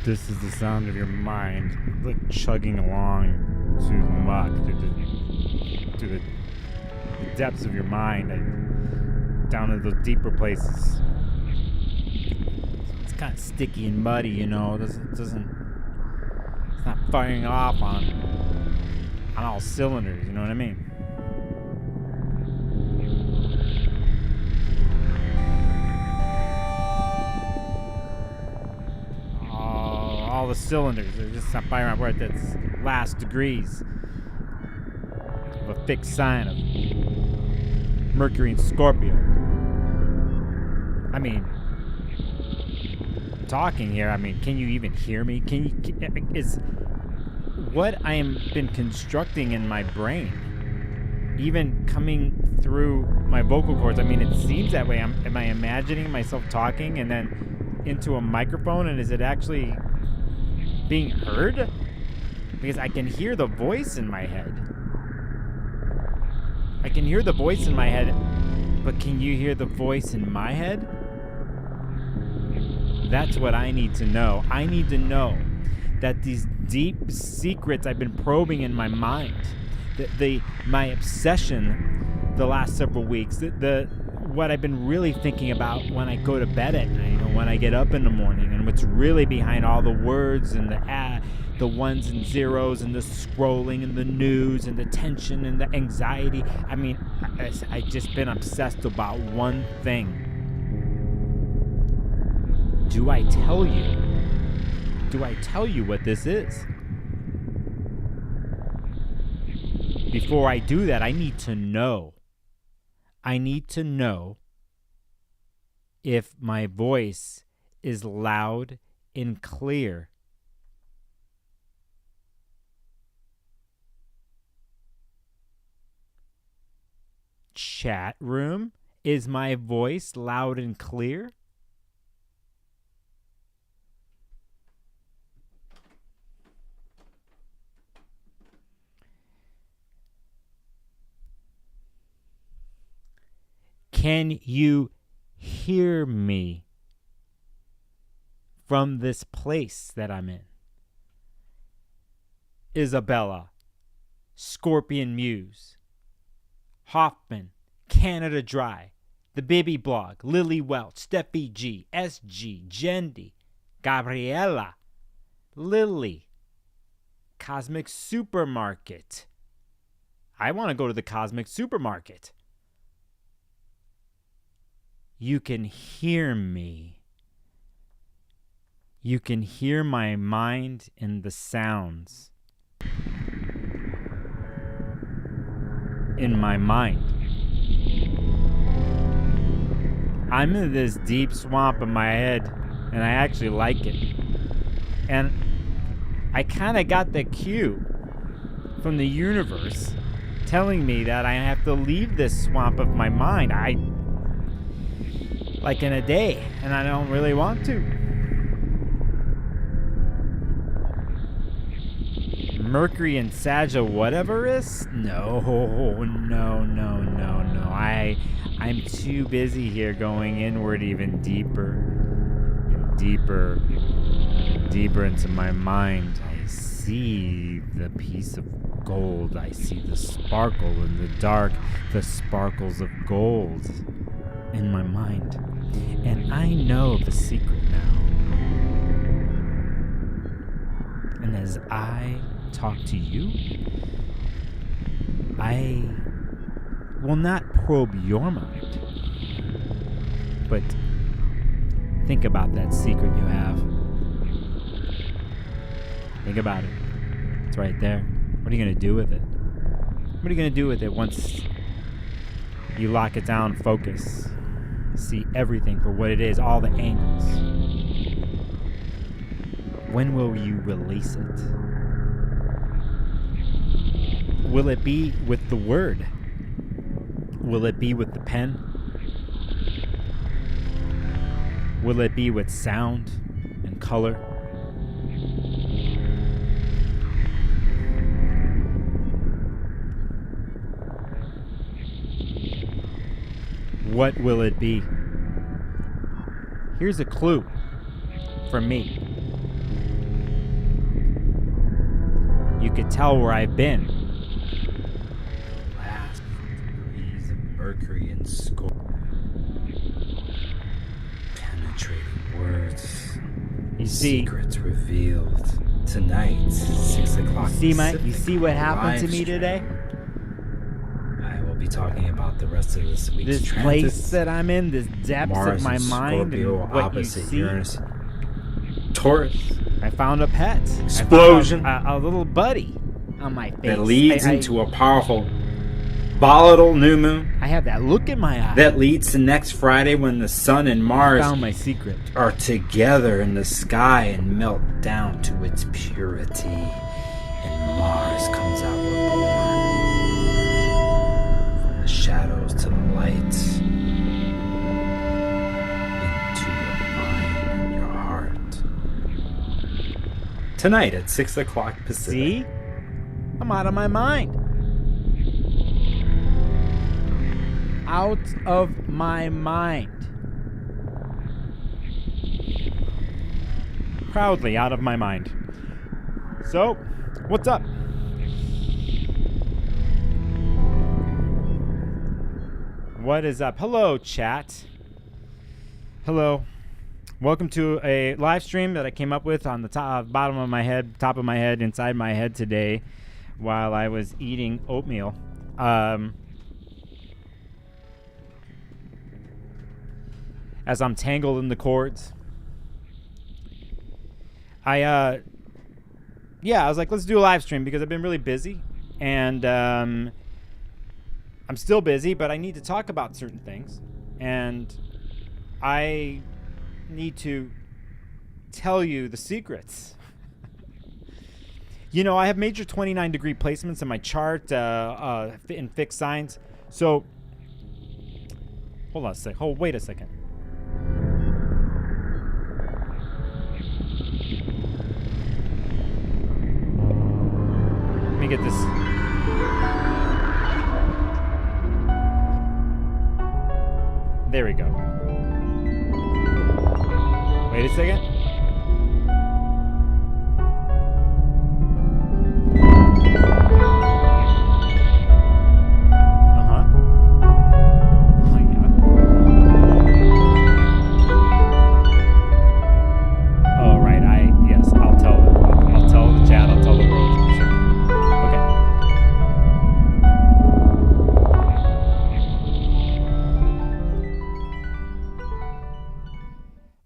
This is the sound of your mind, like chugging along through the muck, through the depths of your mind, down into those deeper places. It's kind of sticky and muddy, you know. It's not firing off on all cylinders. You know what I mean? All the cylinders, they're just not firing off. We're at its last degrees of a fixed sign of Mercury and Scorpio. I mean, talking here, I mean, can you even hear me? Is what I am been constructing in my brain even coming through my vocal cords? I mean, it seems that way. Am I imagining myself talking and then into a microphone, and is it actually being heard? Because I can hear the voice in my head. I can hear the voice in my head, but can you hear the voice in my head? That's what I need to know. I need to know that these deep secrets I've been probing in my mind, my obsession the last several weeks, what I've been really thinking about when I go to bed at night and when I get up in the morning, and what's really behind all the words and the ones and zeros and the scrolling and the news and the tension and the anxiety. I mean, I've just been obsessed about one thing. Do I tell you? Do I tell you what this is? Before I do that, I need to know. I need to know if my voice is loud and clear. Chat room, is my voice loud and clear? Can you hear me from this place that I'm in? Isabella, Scorpion Muse, Hoffman, Canada Dry, The Bibby Blog, Lily Welch, Steffi G, SG, Jendi, Gabriella, Lily, Cosmic Supermarket. I want to go to the Cosmic Supermarket. You can hear me. You can hear my mind and the sounds in my mind. I'm in this deep swamp in my head, and I actually like it. And I kind of got the cue from the universe telling me that I have to leave this swamp of my mind. Like in a day, and I don't really want to. Mercury and Sagittal, whatever is? No. I'm too busy here going inward even deeper and deeper into my mind. I see the piece of gold. I see the sparkle in the dark, the sparkles of gold in my mind. And I know the secret now. And as I talk to you, I will not probe your mind, but think about that secret you have. Think about it. It's right there. What are you going to do with it? What are you going to do with it once you lock it down, focus? See everything for what it is, all the angles. When will you release it? Will it be with the word? Will it be with the pen? Will it be with sound and color? What will it be? Here's a clue from me. could tell where I've been. Last degrees of Mercury and Scorpio. Penetrating words. You see, secrets revealed tonight, 6 o'clock. You see what happened to me today? I will be talking about the rest of this week's This place that I'm in, this depths Mars of my and mind, Scorpio and what you opposite see. Uranus. Taurus. I found a pet. Explosion. I found a little buddy on my face. That leads into a powerful, volatile new moon. I have that look in my eye. That leads to next Friday when the Sun and Mars I found my secret. are together in the sky and melt down to its purity. And Mars comes out reborn. From the shadows to the light. Into your mind and your heart. Tonight at 6 o'clock Pacific. See? I'm out of my mind. Out of my mind. Proudly out of my mind. So, what's up? What is up? Hello, chat. Hello. Welcome to a live stream that I came up with on the bottom of my head, top of my head, inside my head today while I was eating oatmeal. As I'm tangled in the cords. I was like, let's do a live stream because I've been really busy. And I'm still busy, but I need to talk about certain things. And I need to tell you the secrets. You know, I have major 29 degree placements in my chart in fixed signs. So, hold on a sec. Wait a second. Let me get this. There we go. Wait a second.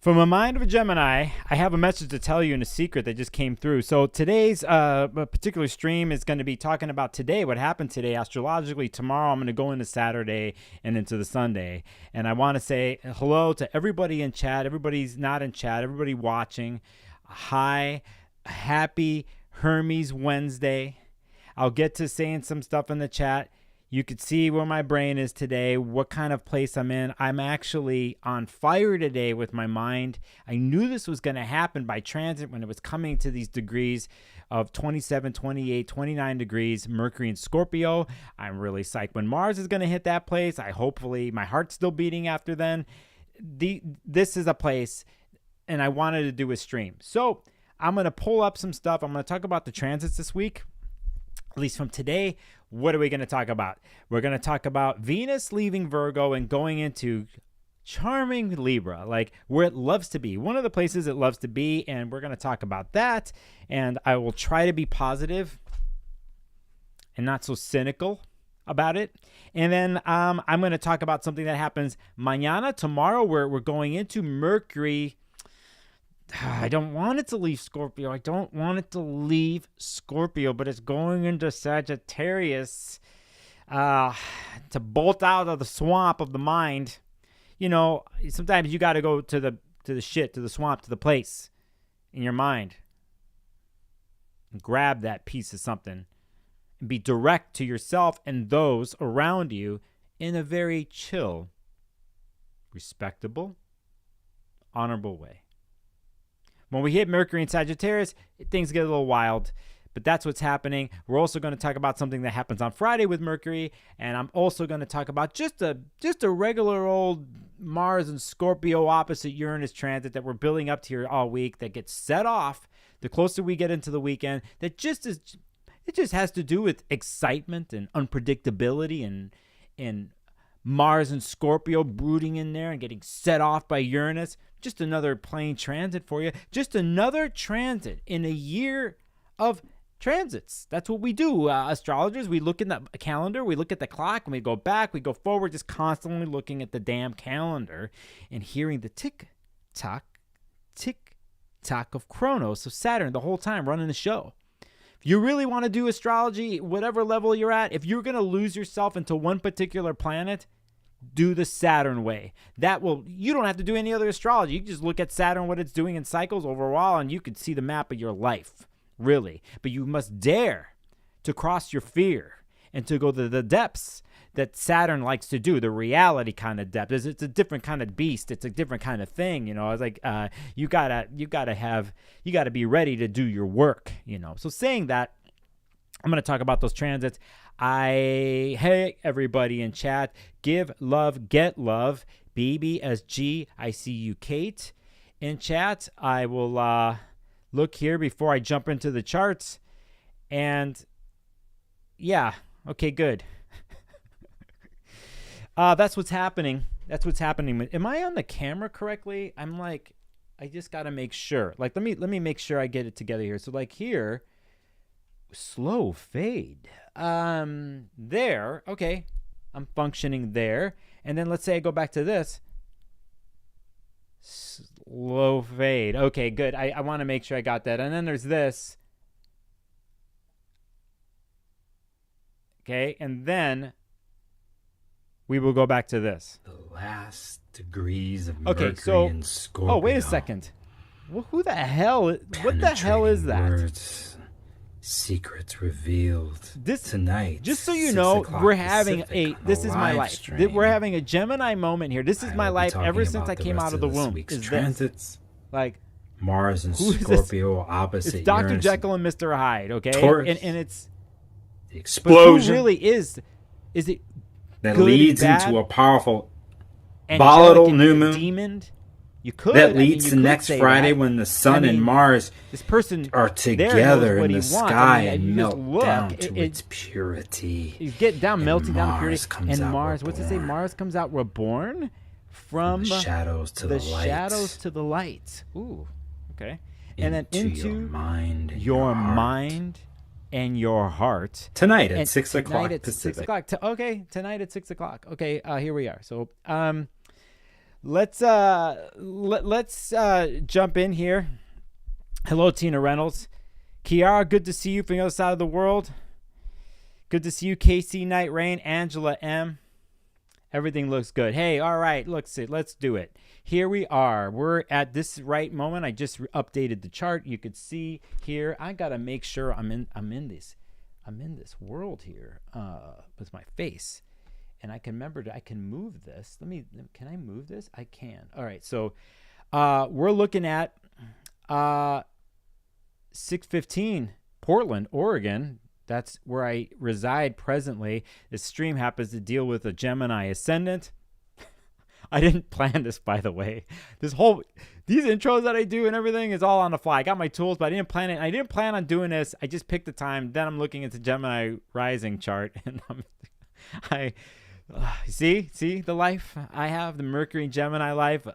From a mind of a Gemini, I have a message to tell you and a secret that just came through. So today's particular stream is going to be talking about today, what happened today astrologically. Tomorrow I'm going to go into Saturday and into the Sunday. And I want to say hello to everybody in chat, everybody's not in chat, everybody watching. Hi, happy Hermes Wednesday. I'll get to saying some stuff in the chat. You could see where my brain is today, what kind of place I'm in. I'm actually on fire today with my mind. I knew this was going to happen by transit when it was coming to these degrees of 27, 28, 29 degrees, Mercury in Scorpio. I'm really psyched when Mars is going to hit that place. Hopefully, my heart's still beating after then. This is a place, and I wanted to do a stream. So I'm going to pull up some stuff. I'm going to talk about the transits this week, at least from today. What are we going to talk about? We're going to talk about Venus leaving Virgo and going into charming Libra, like where it loves to be. One of the places it loves to be, and we're going to talk about that. And I will try to be positive and not so cynical about it. And then I'm going to talk about something that happens tomorrow, where we're going into Mercury. I don't want it to leave Scorpio. But it's going into Sagittarius to bolt out of the swamp of the mind. You know, sometimes you got to go to the swamp, to the place in your mind. And grab that piece of something and be direct to yourself and those around you in a very chill, respectable, honorable way. When we hit Mercury and Sagittarius, things get a little wild, but that's what's happening. We're also going to talk about something that happens on Friday with Mercury, and I'm also going to talk about just a regular old Mars and Scorpio opposite Uranus transit that we're building up to here all week that gets set off the closer we get into the weekend, that just is It just has to do with excitement and unpredictability and Mars and Scorpio brooding in there and getting set off by Uranus. Just another plain transit for you. Just another transit in a year of transits. That's what we do, astrologers. We look in the calendar, we look at the clock, and we go back, we go forward, just constantly looking at the damn calendar and hearing the tick-tock of Chronos, of Saturn, the whole time running the show. If you really want to do astrology, whatever level you're at, if you're going to lose yourself into one particular planet, do the Saturn way. You don't have to do any other astrology. You can just look at Saturn, what it's doing in cycles overall, and you can see the map of your life, really. But you must dare to cross your fear and to go to the depths that Saturn likes to do, the reality kind of depth. It's a different kind of beast. It's a different kind of thing, you know. It's like you gotta be ready to do your work, you know. So saying that, I'm gonna talk about those transits. Hey everybody in chat, give love, get love. BBSG, I see you, Kate, in chat. I will look here before I jump into the charts, and yeah, okay, good. That's what's happening. Am I on the camera correctly? I'm like, I just got to make sure. Like, let me make sure I get it together here. So like here, slow fade. There. Okay. I'm functioning there. And then let's say I go back to this. Slow fade. Okay, good. I want to make sure I got that. And then there's this. Okay. And then we will go back to this. The last degrees of okay, Mercury so, in Scorpio. Oh, wait a second. Well, who the hell? What the hell is that? Words, secrets revealed tonight. Just so you know, we're having this is my life. Stream. We're having a Gemini moment here. This is my life ever since I came out of the womb. Is transits. This. Like Mars and Scorpio opposite. It's Dr. Uranus Jekyll and Mr. Hyde, okay? Taurus, and it's the explosion. But who really is it that good, leads bad, into a powerful volatile new moon? Demon? You could. That leads to next Friday when the sun and Mars this person are together in the sky and melt down to its purity. You get down, melting down to purity. And Mars, what's it say? Mars comes out reborn from the shadows to the light. Shadows to the light. Ooh, okay. And then into your mind and your heart. Tonight at 6 o'clock Pacific. 6 o'clock. Okay, tonight at 6 o'clock. Okay, here we are. So, let's jump in here. Hello, Tina Reynolds. Kiara, good to see you from the other side of the world. Good to see you, KC Night Rain, Angela M. Everything looks good. Hey, all right, let's do it. Here we are. We're at this right moment. I just updated the chart. You could see here. I gotta make sure I'm in this world here with my face. And I can remember I can move this. Can I move this? I can. All right. So we're looking at 615 Portland, Oregon. That's where I reside presently. This stream happens to deal with a Gemini ascendant. I didn't plan this, by the way. These intros that I do and everything is all on the fly. I got my tools, but I didn't plan it. I didn't plan on doing this. I just picked the time. Then I'm looking at the Gemini rising chart, and see the life I have, the Mercury and Gemini life,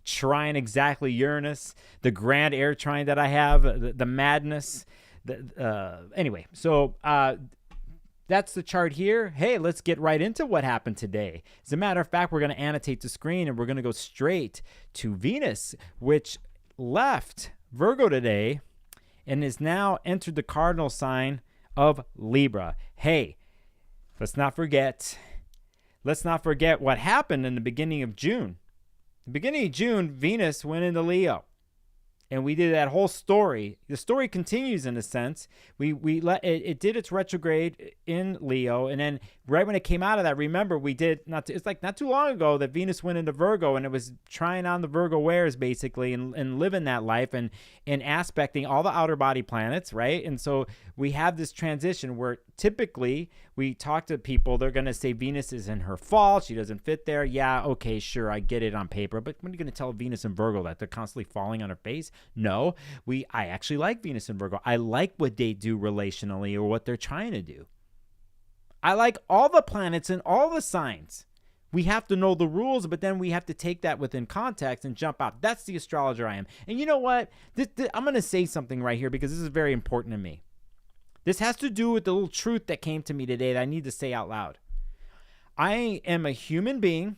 trine exactly Uranus, the grand air trine that I have, the madness. Anyway, so that's the chart here. Hey, let's get right into what happened today. As a matter of fact, we're going to annotate the screen and we're going to go straight to Venus, which left Virgo today and is now entered the cardinal sign of Libra. Hey, let's not forget what happened in the beginning of June. The beginning of June, Venus went into Leo. And we did that whole story. The story continues in a sense. It did its retrograde in Leo, and then right when it came out of that, remember we did it's like not too long ago that Venus went into Virgo, and it was trying on the Virgo wares basically, and living that life and aspecting all the outer body planets, right? And so we have this transition where typically we talk to people, they're going to say Venus is in her fall, she doesn't fit there. Yeah, okay, sure, I get it on paper, but when are you going to tell Venus and Virgo that they're constantly falling on her face? No, I actually like Venus and Virgo. I like what they do relationally or what they're trying to do. I like all the planets and all the signs. We have to know the rules, but then we have to take that within context and jump out. That's the astrologer I am. And you know what? I'm going to say something right here because this is very important to me. This has to do with the little truth that came to me today that I need to say out loud. I am a human being,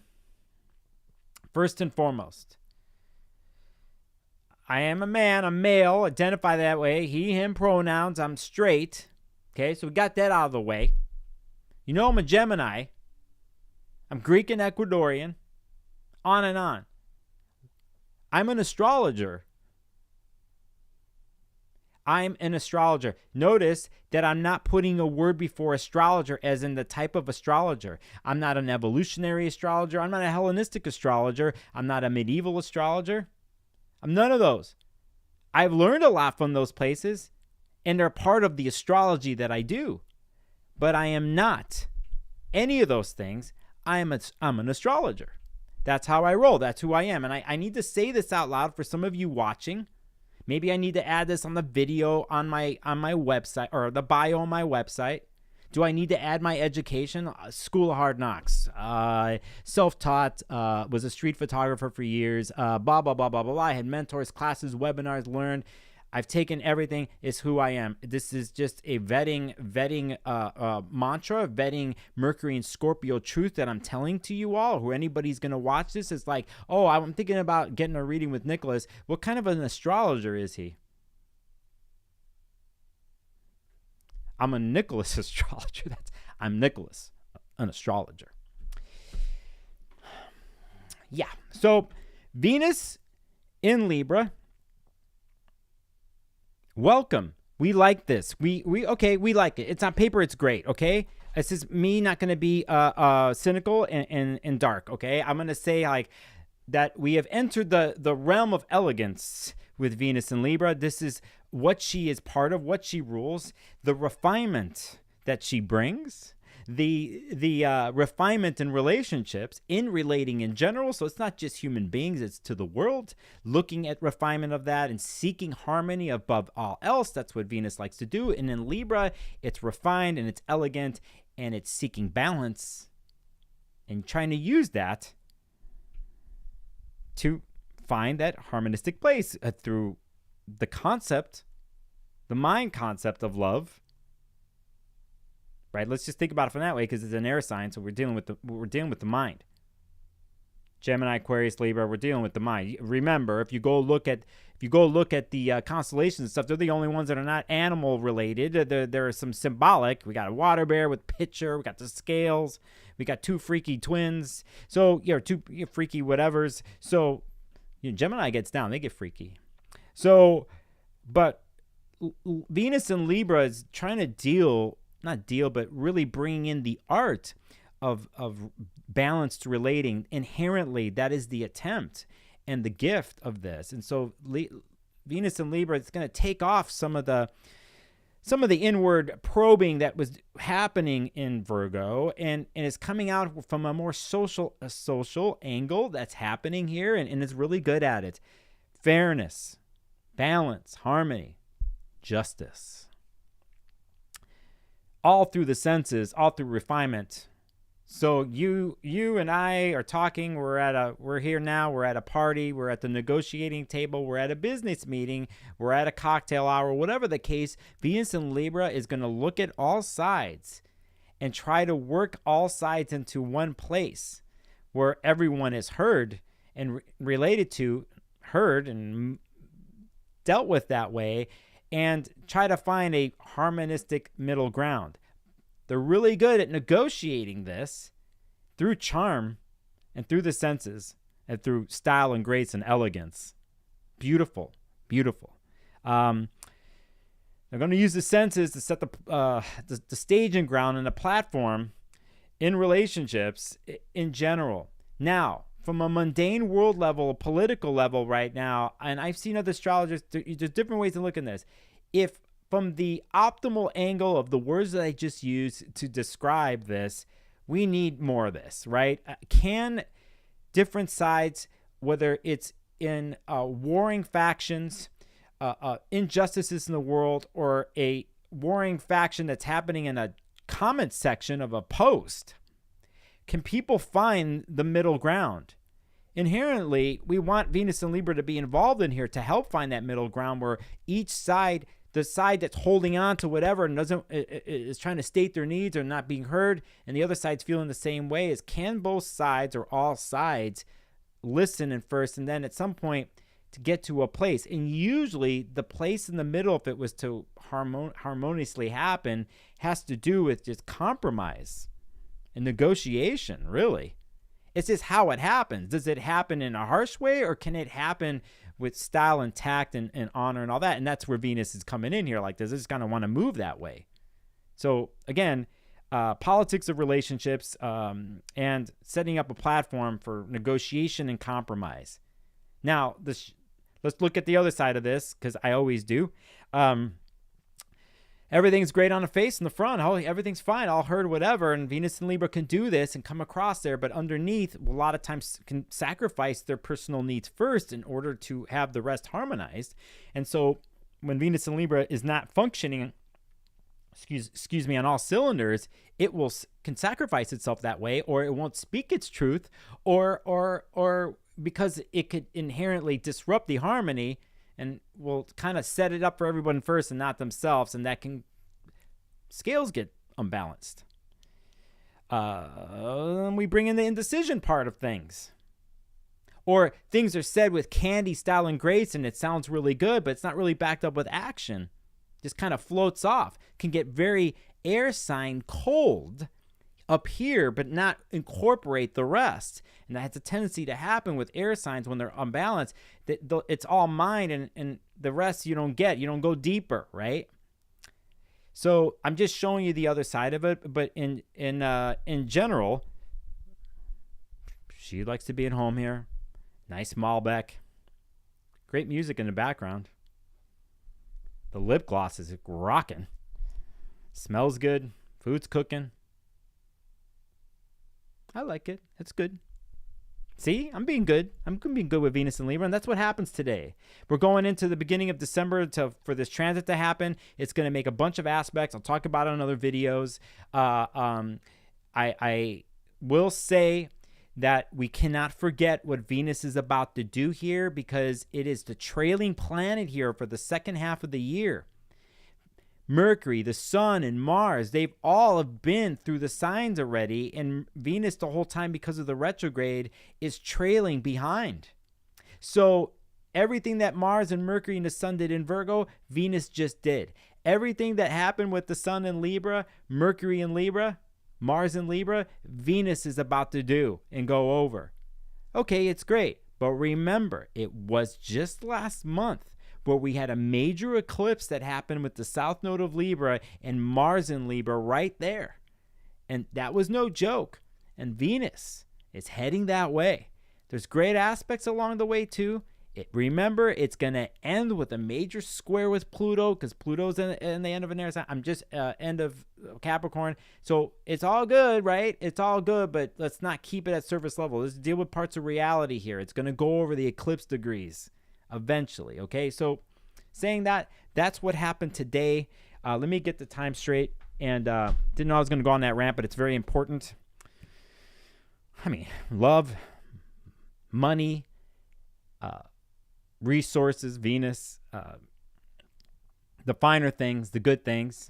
first and foremost. I am a man, I'm male, identify that way. He, him pronouns, I'm straight. Okay, so we got that out of the way. You know I'm a Gemini. I'm Greek and Ecuadorian. On and on. I'm an astrologer. I'm an astrologer. Notice that I'm not putting a word before astrologer as in the type of astrologer. I'm not an evolutionary astrologer. I'm not a Hellenistic astrologer. I'm not a medieval astrologer. I'm none of those. I've learned a lot from those places, and they're part of the astrology that I do. But I am not any of those things. I'm an astrologer. That's how I roll. That's who I am. And I need to say this out loud for some of you watching. Maybe I need to add this on the video on my website or the bio on my website. Do I need to add my education? School of Hard Knocks. Self-taught. Was a street photographer for years. Blah, blah, blah, blah, blah, blah. I had mentors, classes, webinars, learned. I've taken everything, is who I am. This is just a vetting mantra, vetting Mercury and Scorpio truth that I'm telling to you all, who anybody's going to watch this. It's like, oh, I'm thinking about getting a reading with Nicholas. What kind of an astrologer is he? I'm a Nicholas astrologer. I'm Nicholas, an astrologer. Yeah, so Venus in Libra. Welcome. We like this. We like it. It's on paper. It's great. Okay. This is me not going to be cynical and dark. Okay. I'm going to say like that we have entered the realm of elegance with Venus and Libra. This is what she is part of, what she rules, the refinement that she brings, the refinement in relationships, in relating in general. So it's not just human beings, it's to the world, looking at refinement of that and seeking harmony above all else. That's what Venus likes to do. And in Libra, it's refined and it's elegant and it's seeking balance and trying to use that to find that harmonistic place through the concept, the mind concept of love. Right, let's just think about it from that way because it's an air sign, so we're dealing with the mind. Gemini, Aquarius, Libra, we're dealing with the mind. Remember, if you go look at the constellations and stuff, they're the only ones that are not animal related. There are some symbolic. We got a water bear with pitcher. We got the scales. We got two freaky twins. So two freaky whatevers. So Gemini gets down. They get freaky. So, but Venus and Libra is trying to but really bringing in the art of balanced relating. Inherently, that is the attempt and the gift of this. And so Venus and Libra, it's going to take off some of the inward probing that was happening in Virgo and is coming out from a more social angle that's happening here, and is really good at it. Fairness, balance, harmony, justice. All through the senses, all through refinement. So you and I are talking. We're here now. We're at a party. We're at the negotiating table. We're at a business meeting. We're at a cocktail hour. Whatever the case, Venus and Libra is going to look at all sides and try to work all sides into one place where everyone is heard and related to, heard and dealt with that way, and try to find a harmonistic middle ground. They're really good at negotiating this through charm and through the senses and through style and grace and elegance. Beautiful, beautiful. They're going to use the senses to set the staging ground and the platform in relationships in general. Now, from a mundane world level, a political level right now, and I've seen other astrologers, there's different ways to look at this. If from the optimal angle of the words that I just used to describe this, we need more of this, right? Can different sides, whether it's in warring factions, injustices in the world, or a warring faction that's happening in a comment section of a post, can people find the middle ground? Inherently, we want Venus and Libra to be involved in here to help find that middle ground where each side, the side that's holding on to whatever and is trying to state their needs or not being heard, and the other side's feeling the same way, is can both sides or all sides listen at first and then at some point to get to a place? And usually the place in the middle, if it was to harmoniously happen, has to do with just compromise and negotiation, really. It's just how it happens. Does it happen in a harsh way, or can it happen with style and tact and honor and all that? And that's where Venus is coming in here. Like, does this kind of want to move that way? So again, politics of relationships and setting up a platform for negotiation and compromise. Now, let's look at the other side of this, because I always do. Everything's great on the face and the front. Oh, everything's fine. All heard, whatever. And Venus and Libra can do this and come across there. But underneath, a lot of times can sacrifice their personal needs first in order to have the rest harmonized. And so when Venus and Libra is not functioning, excuse me, on all cylinders, it can sacrifice itself that way, or it won't speak its truth, or because it could inherently disrupt the harmony and will kind of set it up for everyone first and not themselves, and that can scales get unbalanced. We bring in the indecision part of things, or things are said with candy, style, and grace, and it sounds really good, but it's not really backed up with action. Just kind of floats off. Can get very air sign cold up here, but not incorporate the rest. And that has a tendency to happen with air signs when they're unbalanced. That it's all mind, and the rest you don't get. You don't go deeper, right? So I'm just showing you the other side of it. But in general, she likes to be at home here. Nice Malbec. Great music in the background. The lip gloss is rocking. Smells good. Food's cooking. I like it. It's good. See, I'm being good. I'm going to be good with Venus and Libra, and that's what happens today. We're going into the beginning of December for this transit to happen. It's going to make a bunch of aspects. I'll talk about it in other videos. I will say that we cannot forget what Venus is about to do here, because it is the trailing planet here for the second half of the year. Mercury, the Sun, and Mars, they've all have been through the signs already, and Venus the whole time, because of the retrograde, is trailing behind. So everything that Mars and Mercury and the Sun did in Virgo, Venus just did. Everything that happened with the Sun in Libra, Mercury in Libra, Mars in Libra, Venus is about to do and go over. Okay, it's great, but remember, it was just last month where we had a major eclipse that happened with the South Node of Libra and Mars in Libra right there. And that was no joke. And Venus is heading that way. There's great aspects along the way too. Remember, it's going to end with a major square with Pluto, because Pluto's in the end of an air sign. I'm just end of Capricorn. So it's all good, right? It's all good, but let's not keep it at surface level. Let's deal with parts of reality here. It's going to go over the eclipse degrees eventually, okay? So saying that, that's what happened today. Let me get the time straight. And didn't know I was going to go on that rant, but it's very important. I mean, love, money, resources, Venus, the finer things, the good things.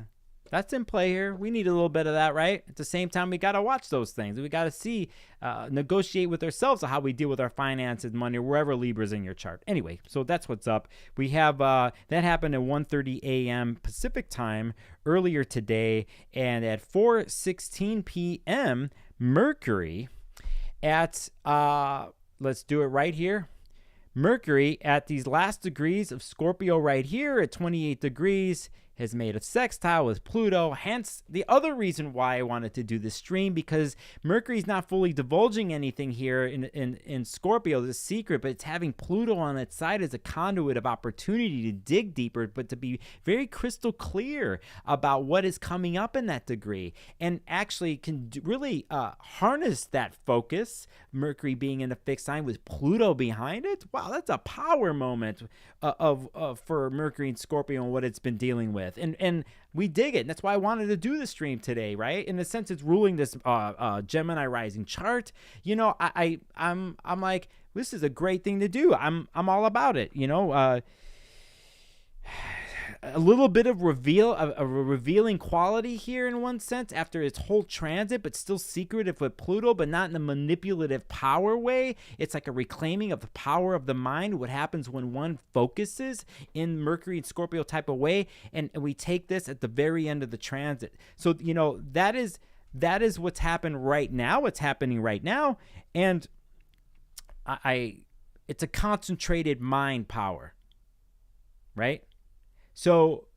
That's in play here. We need a little bit of that, right? At the same time, we got to watch those things. We got to see, negotiate with ourselves on how we deal with our finances, money, wherever Libra's in your chart. Anyway, so that's what's up. We have, that happened at 1:30 a.m. Pacific time earlier today. And at 4:16 p.m., Mercury at, let's do it right here. Mercury at these last degrees of Scorpio right here at 28 degrees has made a sextile with Pluto. Hence, the other reason why I wanted to do this stream, because Mercury's not fully divulging anything here in Scorpio, the secret, but it's having Pluto on its side as a conduit of opportunity to dig deeper, but to be very crystal clear about what is coming up in that degree, and actually can really harness that focus, Mercury being in a fixed sign with Pluto behind it. Wow, that's a power moment for Mercury and Scorpio and what it's been dealing with. And we dig it. And that's why I wanted to do the stream today, right? In a sense, it's ruling this Gemini rising chart. You know, I'm like, this is a great thing to do. I'm all about it. You know, a little bit of a revealing quality here in one sense after its whole transit, but still secretive with Pluto, but not in a manipulative power way. It's like a reclaiming of the power of the mind, what happens when one focuses in Mercury and Scorpio type of way, and we take this at the very end of the transit. So, you know, that is what's happened right now, what's happening right now, and it's a concentrated mind power, right? So,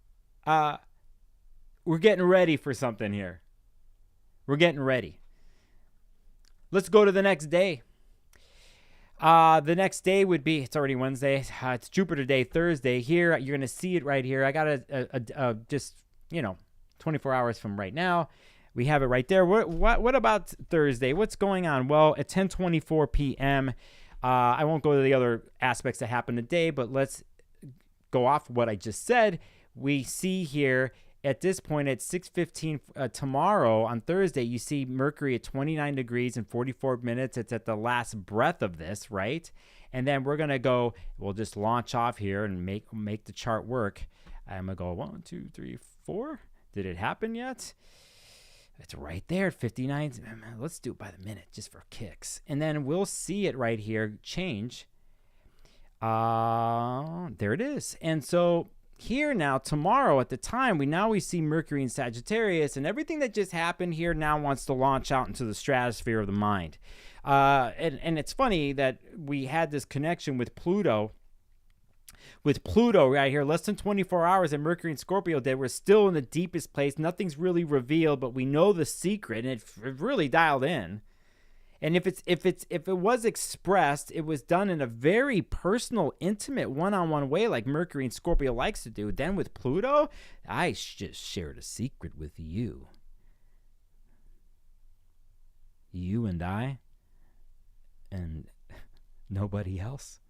we're getting ready for something here. We're getting ready. Let's go to the next day. The next day would be, it's already Wednesday. It's Jupiter Day, Thursday. Here, you're going to see it right here. I got just, 24 hours from right now. We have it right there. What about Thursday? What's going on? Well, at 10:24 p.m., I won't go to the other aspects that happened today, but let's go off what I just said. We see here at this point at 6:15 tomorrow on Thursday, you see Mercury at 29 degrees and 44 minutes. It's at the last breath of this, right? And then we're gonna go. We'll just launch off here and make the chart work. I'm gonna go 1, 2, 3, 4. Did it happen yet? It's right there at 59. Let's do it by the minute just for kicks, and then we'll see it right here change. There it is. And so here now, tomorrow at the time, we see Mercury in Sagittarius, and everything that just happened here now wants to launch out into the stratosphere of the mind. And it's funny that we had this connection with Pluto. With Pluto right here, less than 24 hours at Mercury and Scorpio Day, we're still in the deepest place. Nothing's really revealed, but we know the secret, and it really dialed in. And if it was expressed, it was done in a very personal, intimate, one-on-one way, like Mercury and Scorpio likes to do. Then with Pluto, I just shared a secret with you. You and I, and nobody else.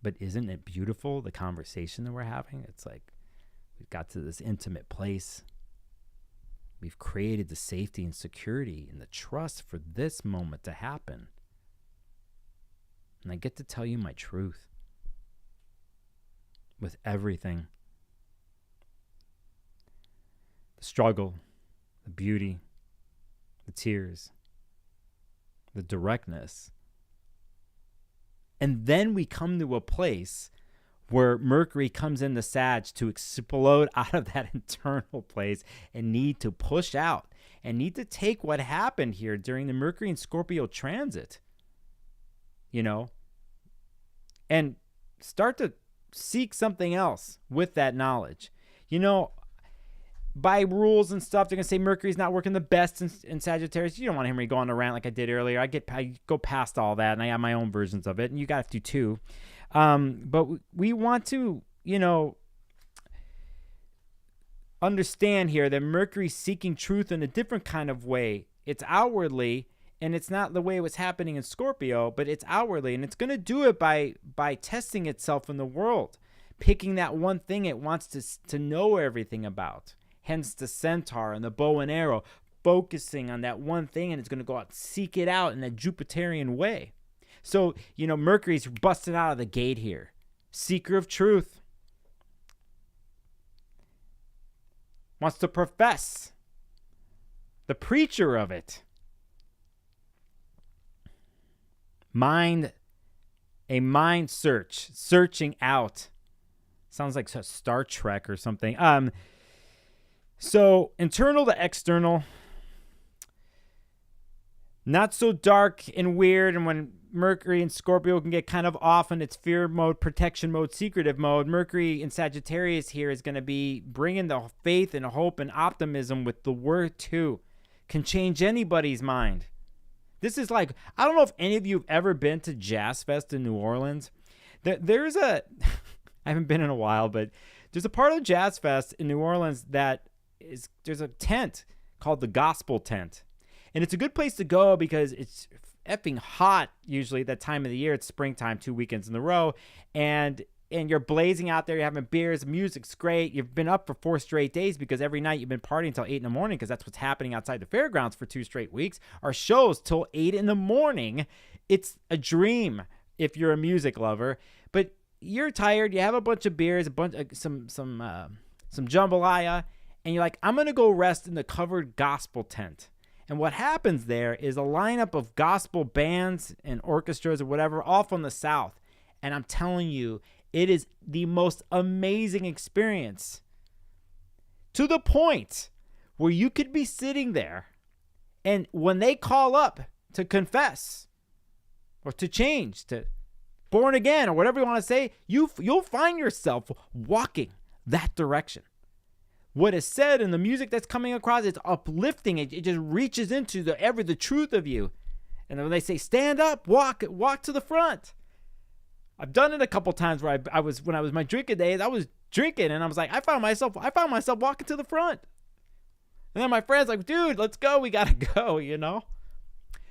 But isn't it beautiful, the conversation that we're having? It's like we've got to this intimate place. We've created the safety and security and the trust for this moment to happen. And I get to tell you my truth with everything. The struggle, the beauty, the tears, the directness. And then we come to a place where Mercury comes into Sag to explode out of that internal place and need to push out and need to take what happened here during the Mercury and Scorpio transit, and start to seek something else with that knowledge. By rules and stuff, they're going to say Mercury's not working the best in Sagittarius. You don't want to hear me go on a rant like I did earlier. I go past all that, and I have my own versions of it, and you got to too. But we want to, understand here that Mercury's seeking truth in a different kind of way. It's outwardly, and it's not the way it was happening in Scorpio, but it's outwardly, and it's going to do it by testing itself in the world, picking that one thing it wants to know everything about. Hence the centaur and the bow and arrow, focusing on that one thing, and it's going to go out and seek it out in a Jupiterian way. So, Mercury's busted out of the gate here. Seeker of truth. Wants to profess. The preacher of it. A mind search. Searching out. Sounds like Star Trek or something. So, internal to external. Not so dark and weird, and when Mercury in Scorpio can get kind of off in its fear mode, protection mode, secretive mode. Mercury in Sagittarius here is going to be bringing the faith and hope and optimism with the word too. Can change anybody's mind. This is like, I don't know if any of you have ever been to Jazz Fest in New Orleans. There's a, I haven't been in a while, but there's a part of Jazz Fest in New Orleans that is, there's a tent called the Gospel Tent. And it's a good place to go because it's effing hot usually at that time of the year. It's springtime, 2 weekends in a row. And you're blazing out there, you're having beers, music's great. You've been up for 4 straight days because every night you've been partying until 8 in the morning because that's what's happening outside the fairgrounds for 2 straight weeks. Our shows till 8 in the morning. It's a dream if you're a music lover. But you're tired, you have a bunch of beers, a bunch of some jambalaya, and you're like, I'm going to go rest in the covered gospel tent. And what happens there is a lineup of gospel bands and orchestras or whatever, all from the South. And I'm telling you, it is the most amazing experience. To the point where you could be sitting there, and when they call up to confess or to change, to born again or whatever you want to say, you'll find yourself walking that direction. What is said and the music that's coming across, it's uplifting. It just reaches into the truth of you. And when they say stand up, walk to the front. I've done it a couple times where when I was my drinking days, I was drinking and I was like, I found myself walking to the front. And then my friend's like, dude, let's go. We gotta go, you know.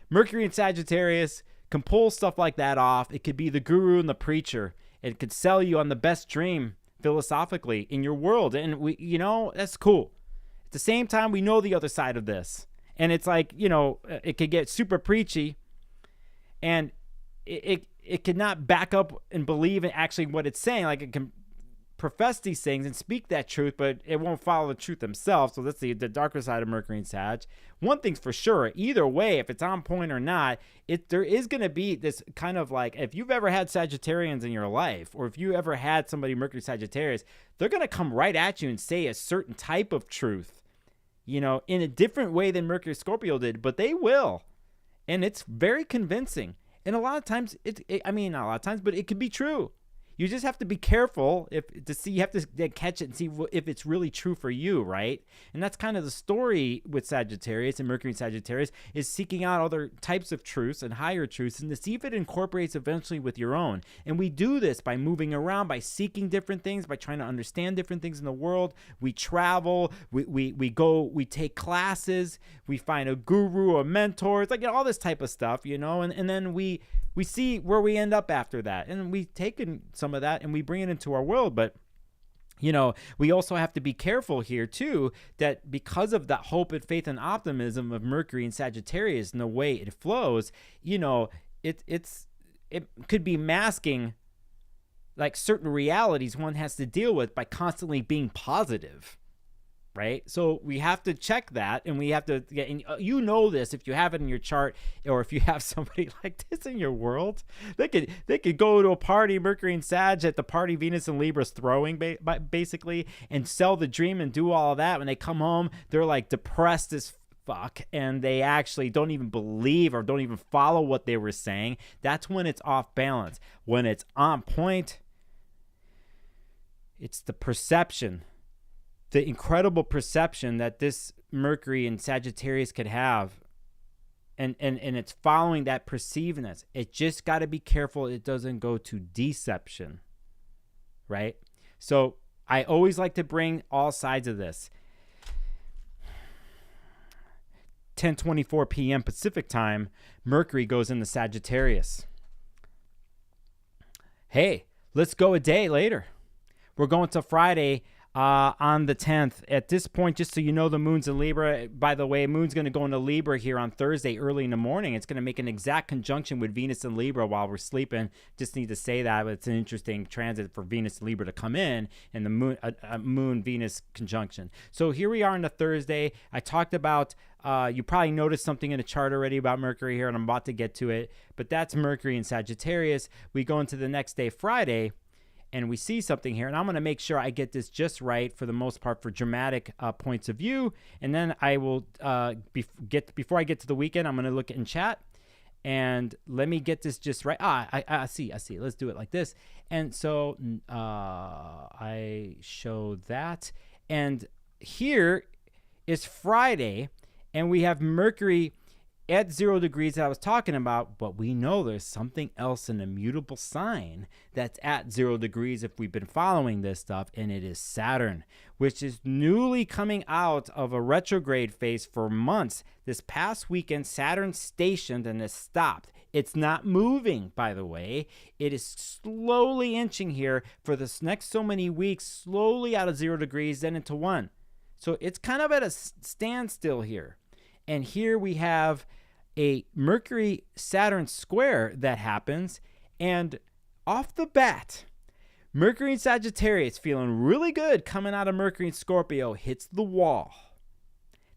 Mercury in Sagittarius can pull stuff like that off. It could be the guru and the preacher. It could sell you on the best dream philosophically in your world, and that's cool. At the same time, we know the other side of this, and it's like, it could get super preachy, and it could not back up and believe in actually what it's saying. Like, it can profess these things and speak that truth, but it won't follow the truth themselves. So that's the darker side of Mercury and Sag. One thing's for sure, either way, if it's on point or not, there is going to be this kind of like, if you've ever had Sagittarians in your life, or if you ever had somebody Mercury Sagittarius, they're going to come right at you and say a certain type of truth, in a different way than Mercury Scorpio did, but they will. And it's very convincing. And a lot of times, not a lot of times, but it could be true. You just have to be careful you have to catch it and see if it's really true for you, right? And that's kind of the story with Sagittarius and Mercury and Sagittarius, is seeking out other types of truths and higher truths and to see if it incorporates eventually with your own. And we do this by moving around, by seeking different things, by trying to understand different things in the world. We travel, we go, we take classes, we find a guru or mentor. It's like all this type of stuff, and then we see where we end up after that. And we take in some of that and we bring it into our world. But, we also have to be careful here too, that because of that hope and faith and optimism of Mercury and Sagittarius and the way it flows, it could be masking like certain realities one has to deal with by constantly being positive. Right? So we have to check that, and we have to get, and this if you have it in your chart, or if you have somebody like this in your world, they could go to a party, Mercury and Sag at the party Venus and Libra's throwing basically, and sell the dream and do all of that. When they come home, they're like depressed as fuck, and they actually don't even believe or don't even follow what they were saying. That's when it's off balance. When it's on point, it's the perception, the incredible perception that this Mercury and Sagittarius could have, and it's following that perceivedness. It just got to be careful it doesn't go to deception, right? So I always like to bring all sides of this. 10:24 p.m. Pacific time, Mercury goes into Sagittarius. Hey, let's go a day later. We're going to Friday, on the 10th. At this point, just so you know, the moon's in Libra. By the way, moon's going to go into Libra here on Thursday early in the morning. It's going to make an exact conjunction with Venus and Libra while we're sleeping. Just need to say that, but it's an interesting transit for Venus and Libra to come in, and the moon-Venus conjunction. So here we are on the Thursday. I talked about, you probably noticed something in the chart already about Mercury here, and I'm about to get to it, but that's Mercury in Sagittarius. We go into the next day, Friday, and we see something here, and I'm going to make sure I get this just right for the most part for dramatic points of view, and then I will, before I get to the weekend, I'm going to look in chat, And let me get this just right. I see. Let's do it like this. And so I show that. And here is Friday, and we have Mercury at 0 degrees that I was talking about, but we know there's something else, an immutable sign that's at 0 degrees if we've been following this stuff, and it is Saturn, which is newly coming out of a retrograde phase for months. This past weekend, Saturn stationed and has stopped. It's not moving, by the way. It is slowly inching here for this next so many weeks, slowly out of 0 degrees, then into 1. So it's kind of at a standstill here. And here we have a Mercury-Saturn square that happens. And off the bat, Mercury in Sagittarius, feeling really good coming out of Mercury in Scorpio, hits the wall.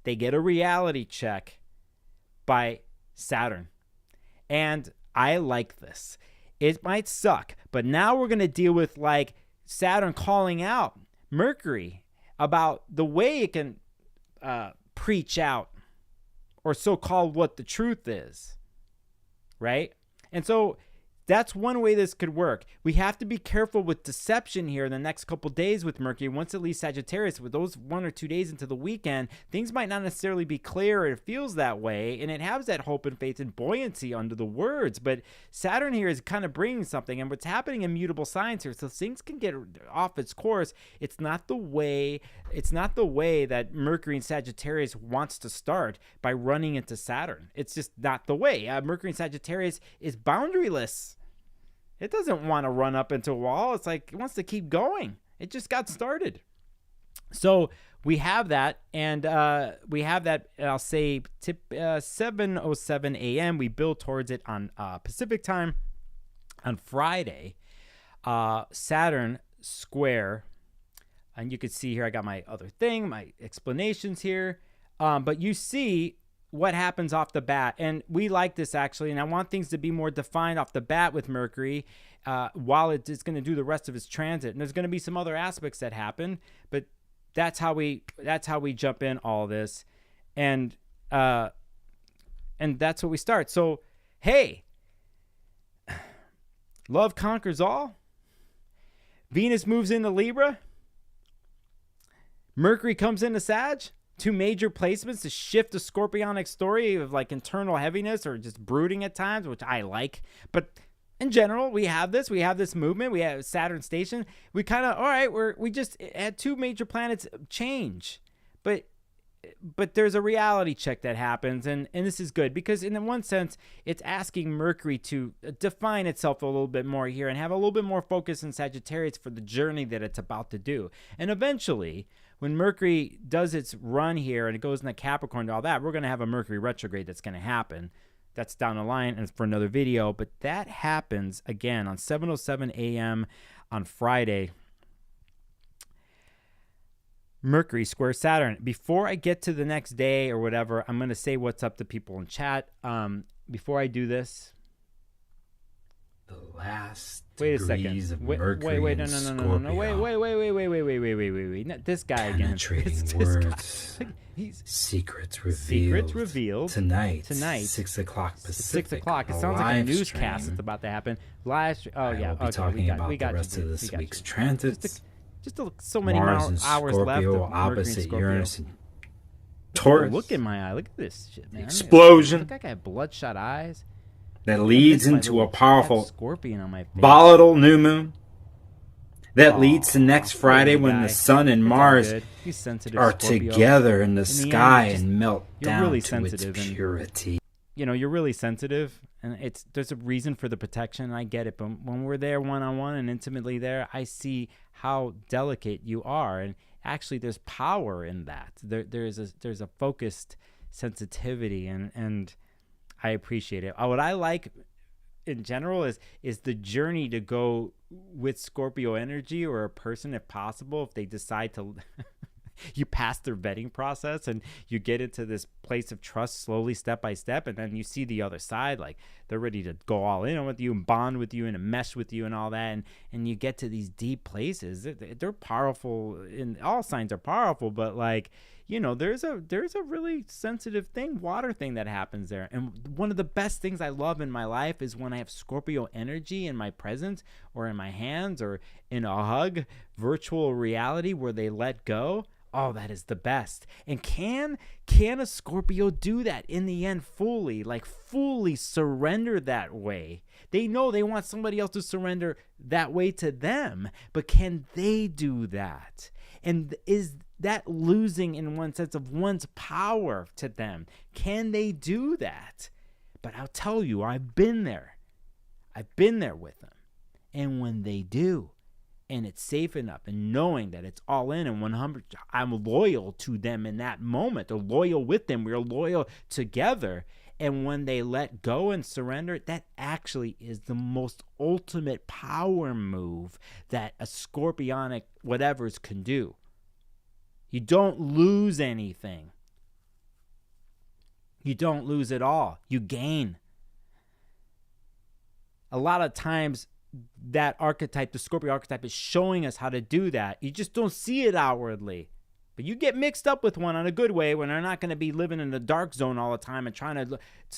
They get a reality check by Saturn. And I like this. It might suck, but now we're going to deal with like Saturn calling out Mercury about the way it can preach out, or so-called what the truth is, right? And so that's one way this could work. We have to be careful with deception here in the next couple days with Mercury. Once it leaves Sagittarius, with those 1 or 2 days into the weekend, things might not necessarily be clear, or it feels that way, and it has that hope and faith and buoyancy under the words. But Saturn here is kind of bringing something, and what's happening in mutable signs here, so things can get off its course. It's not the way that Mercury in Sagittarius wants to start, by running into Saturn. It's just not the way. Mercury in Sagittarius is boundaryless. It doesn't want to run up into a wall. It's like it wants to keep going. It just got started. So we have that, and I'll say 7:07 a.m. We build towards it on Pacific time. On Friday, Saturn square, and you can see here I got my other thing, my explanations here. But you see what happens off the bat. And we like this, actually, and I want things to be more defined off the bat with Mercury while it's going to do the rest of its transit. And there's going to be some other aspects that happen, but that's how we jump in all this. And that's what we start. So, hey, love conquers all. Venus moves into Libra. Mercury comes into Sag. 2 major placements to shift the scorpionic story of like internal heaviness or just brooding at times, which I like. But in general, we have this movement. We have Saturn station. We kind of, all right, we just had 2 major planets change. But there's a reality check that happens, and this is good because in one sense, it's asking Mercury to define itself a little bit more here and have a little bit more focus in Sagittarius for the journey that it's about to do. And eventually, when Mercury does its run here and it goes into Capricorn and all that, we're going to have a Mercury retrograde that's going to happen. That's down the line and for another video. But that happens, again, on 7:07 a.m. on Friday. Mercury square Saturn. Before I get to the next day or whatever, I'm going to say what's up to people in chat. Before I do this, the last wait a degrees second. of Mercury Wait, in no. Scorpio. Wait. Not this guy again. Penetrating words. Secrets revealed. Tonight. 6 o'clock Pacific. 6 o'clock. It sounds like a newscast stream. that's about to happen. Live. Oh yeah. We'll be talking about the rest of this week's transits. Just so many Mars and hours Scorpio, left. Of opposite Scorpio. Uranus and Taurus. Look in my eye. Look at this shit, man. Explosion. Look like I have bloodshot eyes. That leads into a powerful scorpion on my face. volatile new moon that leads to next Friday when the sun and Mars are together in the sky and melt down really to its purity. You're really sensitive, and there's a reason for the protection. I get it, but when we're there one-on-one and intimately there, I see how delicate you are, and actually there's power in that. There's a focused sensitivity, and I appreciate it. What I like in general is the journey to go with Scorpio energy, or a person, if possible, if they decide to you pass their vetting process and you get into this place of trust slowly, step by step, and then you see the other side, like they're ready to go all in with you and bond with you and mesh with you and all that, and you get to these deep places. They're powerful, and all signs are powerful, but like there's a really sensitive thing, water thing that happens there. And one of the best things I love in my life is when I have Scorpio energy in my presence or in my hands or in a hug, virtual reality where they let go. Oh, that is the best. And can a Scorpio do that in the end fully surrender that way? They know they want somebody else to surrender that way to them, but can they do that? And is that losing in one sense of one's power to them? Can they do that? But I'll tell you, I've been there. I've been there with them. And when they do, and it's safe enough, and knowing that it's all in and 100, I'm loyal to them in that moment, or loyal with them, we're loyal together. And when they let go and surrender, that actually is the most ultimate power move that a scorpionic whatevers can do. You don't lose anything. You don't lose it all. You gain. A lot of times, that archetype, the Scorpio archetype, is showing us how to do that. You just don't see it outwardly. But you get mixed up with one in a good way when they're not going to be living in the dark zone all the time and trying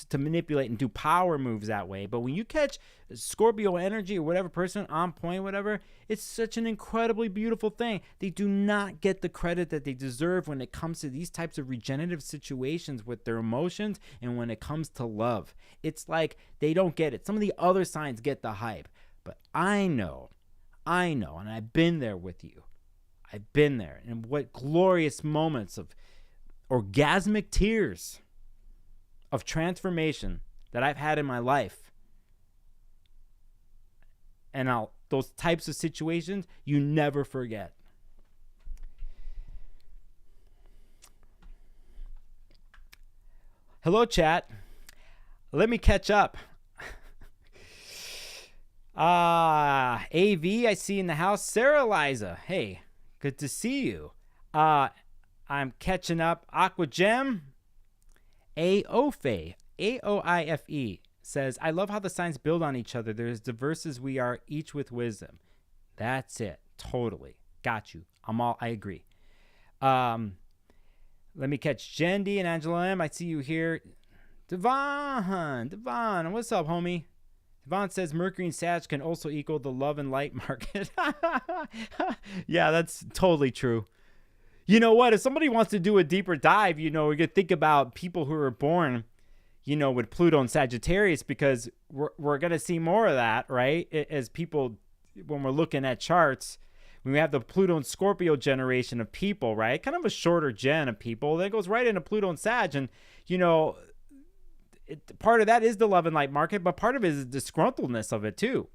to manipulate and do power moves that way. But when you catch Scorpio energy or whatever person on point, whatever, it's such an incredibly beautiful thing. They do not get the credit that they deserve when it comes to these types of regenerative situations with their emotions and when it comes to love. It's like they don't get it. Some of the other signs get the hype. But I know, and I've been there with you. I've been there. And what glorious moments of orgasmic tears of transformation that I've had in my life. And those types of situations you never forget. Hello, chat. Let me catch up. AV, I see in the house. Sarah Liza, hey, good to see you. I'm catching up. Aqua Gem, Aoife, Aoife says, I love how the signs build on each other. They're as diverse as we are, each with wisdom. That's it. Totally. Got you. I agree. Let me catch Jendi and Angela M. I see you here. Devon, what's up, homie? Devon says Mercury and Sag can also equal the love and light market. Yeah, that's totally true. You know what? If somebody wants to do a deeper dive, we could think about people who are born, with Pluto and Sagittarius, because we're going to see more of that, right? As people, when we're looking at charts, when we have the Pluto and Scorpio generation of people, right? Kind of a shorter gen of people that goes right into Pluto and Sag. And, part of that is the love and light market, but part of it is the disgruntledness of it too.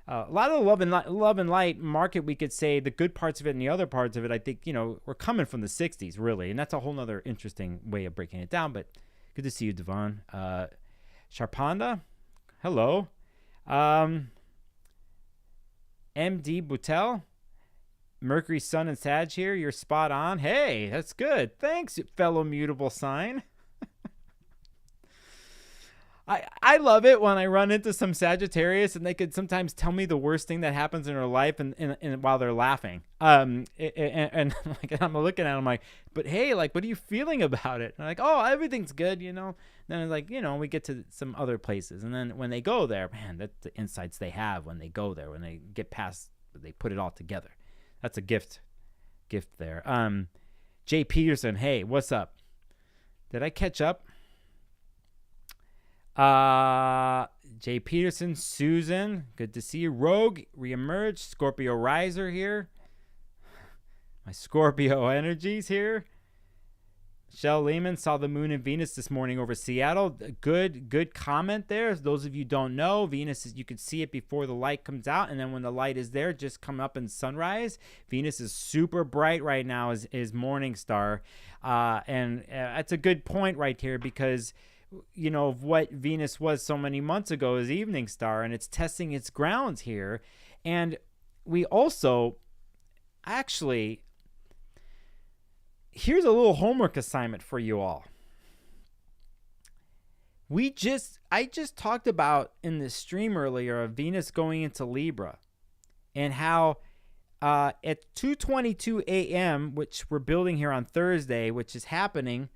A lot of the love and light market, we could say the good parts of it and the other parts of it, I think, we're coming from the 60s, really. And that's a whole nother interesting way of breaking it down. But good to see you, Devon. Sharpanda, hello. MD Boutel, Mercury, Sun, and Sag here. You're spot on. Hey, that's good. Thanks, fellow mutable sign. I love it when I run into some Sagittarius and they could sometimes tell me the worst thing that happens in their life and while they're laughing. And like, I'm looking at them like, but hey, like, what are you feeling about it? And I'm like, oh, everything's good, Then it's like, we get to some other places. And then when they go there, man, that's the insights they have when they go there, when they get past, they put it all together. That's a gift there. Jay Peterson, hey, what's up? Did I catch up? Jay Peterson, Susan, good to see you. Rogue, reemerged. Scorpio Riser here. My Scorpio energies here. Michelle Lehman saw the moon and Venus this morning over Seattle. Good comment there. Those of you who don't know, Venus is, you can see it before the light comes out, and then when the light is there, just come up in sunrise. Venus is super bright right now is morning star. And that's a good point right here, because of what Venus was so many months ago is evening star, and it's testing its grounds here. And we also actually, here's a little homework assignment for you all. I just talked about in the stream earlier of Venus going into Libra and how at 2:22 a.m., which we're building here on Thursday, which is happening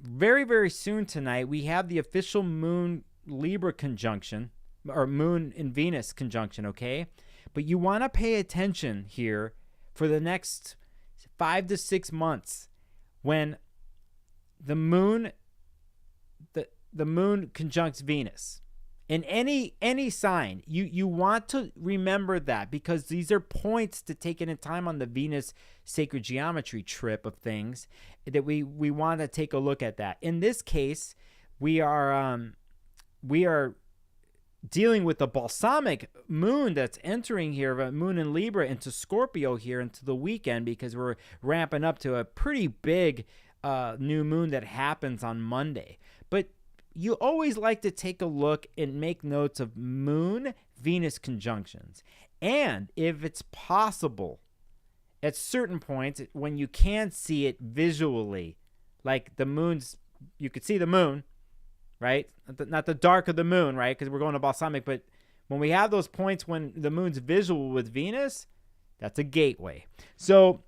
very, very soon tonight, we have the official Moon Libra conjunction, or Moon and Venus conjunction, okay? But you want to pay attention here for the next 5 to 6 months when the moon conjuncts Venus. In any sign, you want to remember that, because these are points to take in time on the Venus sacred geometry trip of things that we want to take a look at that. In this case, we are dealing with the balsamic moon that's entering here, a moon in Libra into Scorpio here into the weekend, because we're ramping up to a pretty big new moon that happens on Monday. But you always like to take a look and make notes of Moon-Venus conjunctions. And if it's possible, at certain points, when you can see it visually, like the moon's, you could see the moon, right? Not the dark of the moon, right? Because we're going to balsamic. But when we have those points when the moon's visual with Venus, that's a gateway. So,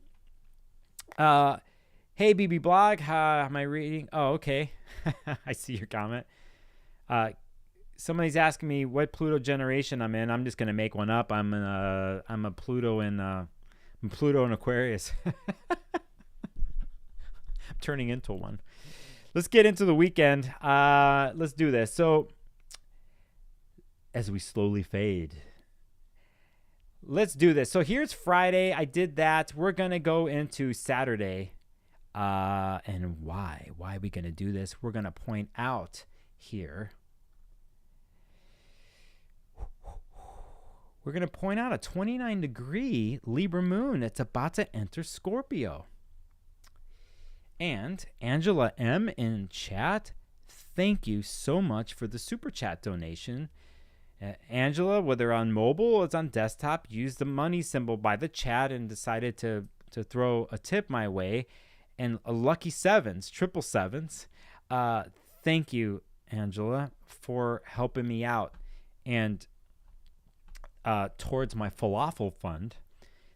hey, BB Blog, how am I reading? Oh, okay. I see your comment. Somebody's asking me what Pluto generation I'm in. I'm just gonna make one up. I'm a Pluto in Aquarius. I'm turning into one. Let's get into the weekend. Let's do this. So, as we slowly fade, let's do this. So here's Friday. I did that. We're gonna go into Saturday. And why? Why are we going to do this? We're going to point out here. We're going to point out a 29-degree Libra moon that's about to enter Scorpio. And Angela M. in chat, thank you so much for the super chat donation. Angela, whether on mobile or it's on desktop, used the money symbol by the chat and decided to throw a tip my way. And a lucky sevens, triple sevens. Thank you, Angela, for helping me out and towards my falafel fund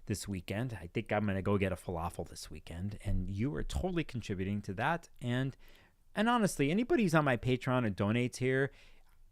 this weekend. I think I'm going to go get a falafel this weekend, and you are totally contributing to that. And honestly, anybody who's on my Patreon and donates here,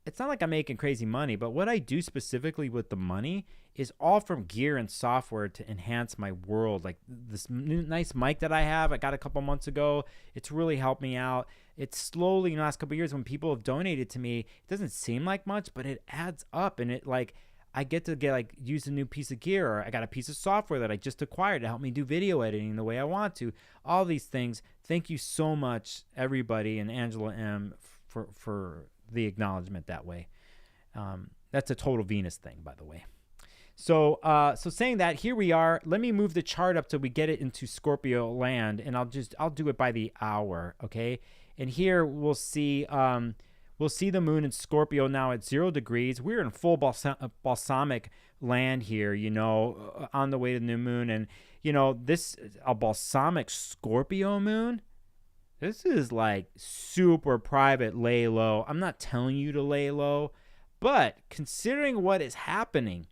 it's not like I'm making crazy money, but what I do specifically with the money is all from gear and software to enhance my world. Like this nice mic that I have, I got a couple months ago. It's really helped me out. It's slowly in the last couple of years when people have donated to me, it doesn't seem like much, but it adds up. And it like, I get to use a new piece of gear, or I got a piece of software that I just acquired to help me do video editing the way I want to. All these things. Thank you so much, everybody, and Angela M. for the acknowledgement that way. That's a total Venus thing, by the way. So saying that, here we are. Let me move the chart up till we get it into Scorpio land, and I'll do it by the hour, okay? And here we'll see the moon in Scorpio now at 0 degrees. We're in full balsamic land here, on the way to the new moon, and this a balsamic Scorpio moon. This is like super private, lay low. I'm not telling you to lay low, but considering what is happening,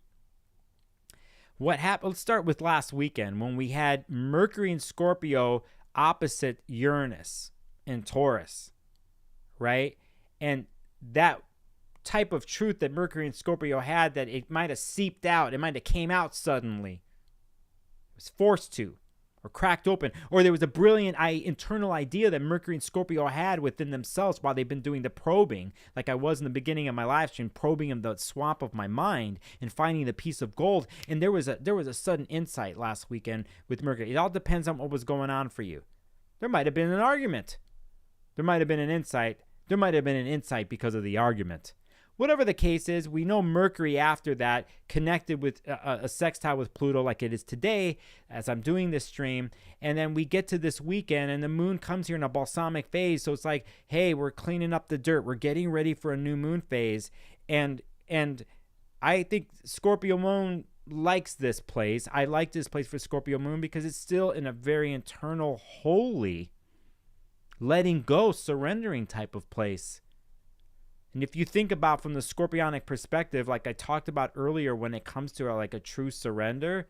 let's start with last weekend when we had Mercury in Scorpio opposite Uranus in Taurus, right? And that type of truth that Mercury in Scorpio had, that it might have seeped out, it might have came out suddenly. It was forced to. Or cracked open, or there was a brilliant internal idea that Mercury and Scorpio had within themselves while they've been doing the probing, like I was in the beginning of my live stream, probing in the swamp of my mind and finding the piece of gold. And there was a sudden insight last weekend with Mercury. It all depends on what was going on for you. There might have been an argument. There might have been an insight. There might have been an insight because of the argument. Whatever the case is, we know Mercury after that connected with a sextile with Pluto like it is today as I'm doing this stream. And then we get to this weekend and the moon comes here in a balsamic phase. So it's like, hey, we're cleaning up the dirt. We're getting ready for a new moon phase. And I think Scorpio moon likes this place. I like this place for Scorpio moon because it's still in a very internal, holy, letting go, surrendering type of place. And if you think about from the Scorpionic perspective, like I talked about earlier, when it comes to like a true surrender,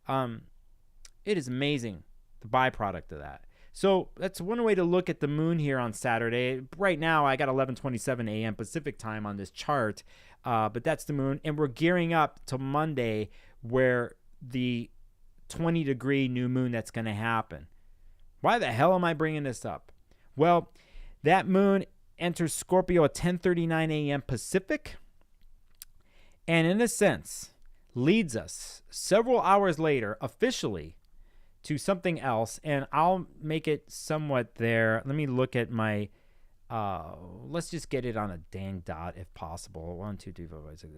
It is amazing, the byproduct of that. So that's one way to look at the moon here on Saturday. Right now, I got 11:27 a.m. Pacific time on this chart, but that's the moon. And we're gearing up to Monday, where the 20-degree new moon that's going to happen. Why the hell am I bringing this up? Well, that moon enters Scorpio at 10:39 a.m. Pacific, and in a sense, leads us several hours later, officially, to something else, and I'll make it somewhat there. Let me look at my, let's just get it on a dang dot if possible. 1, 2, 3, 4, 5, 6,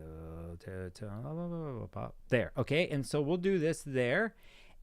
there. Okay, and so we'll do this there.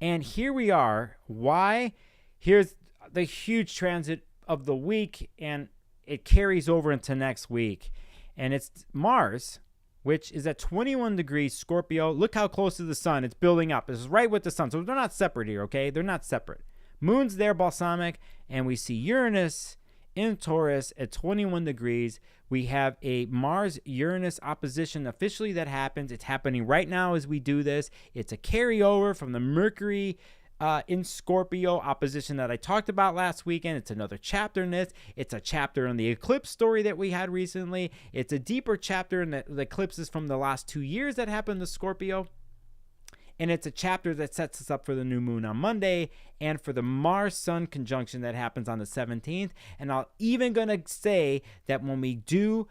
And here we are. Why? Here's the huge transit of the week, and it carries over into next week. And it's Mars, which is at 21 degrees Scorpio. Look how close to the sun. It's building up. This is right with the sun. So they're not separate here, okay? They're not separate. Moon's there, balsamic, and we see Uranus in Taurus at 21 degrees. We have a Mars-Uranus opposition officially that happens. It's happening right now as we do this. It's a carryover from the Mercury in Scorpio opposition that I talked about last weekend. It's another chapter in this. It's a chapter in the eclipse story that we had recently. It's a deeper chapter in the eclipses from the last 2 years that happened to Scorpio. And it's a chapter that sets us up for the new moon on Monday and for the Mars-Sun conjunction that happens on the 17th. And I'm even going to say that when we do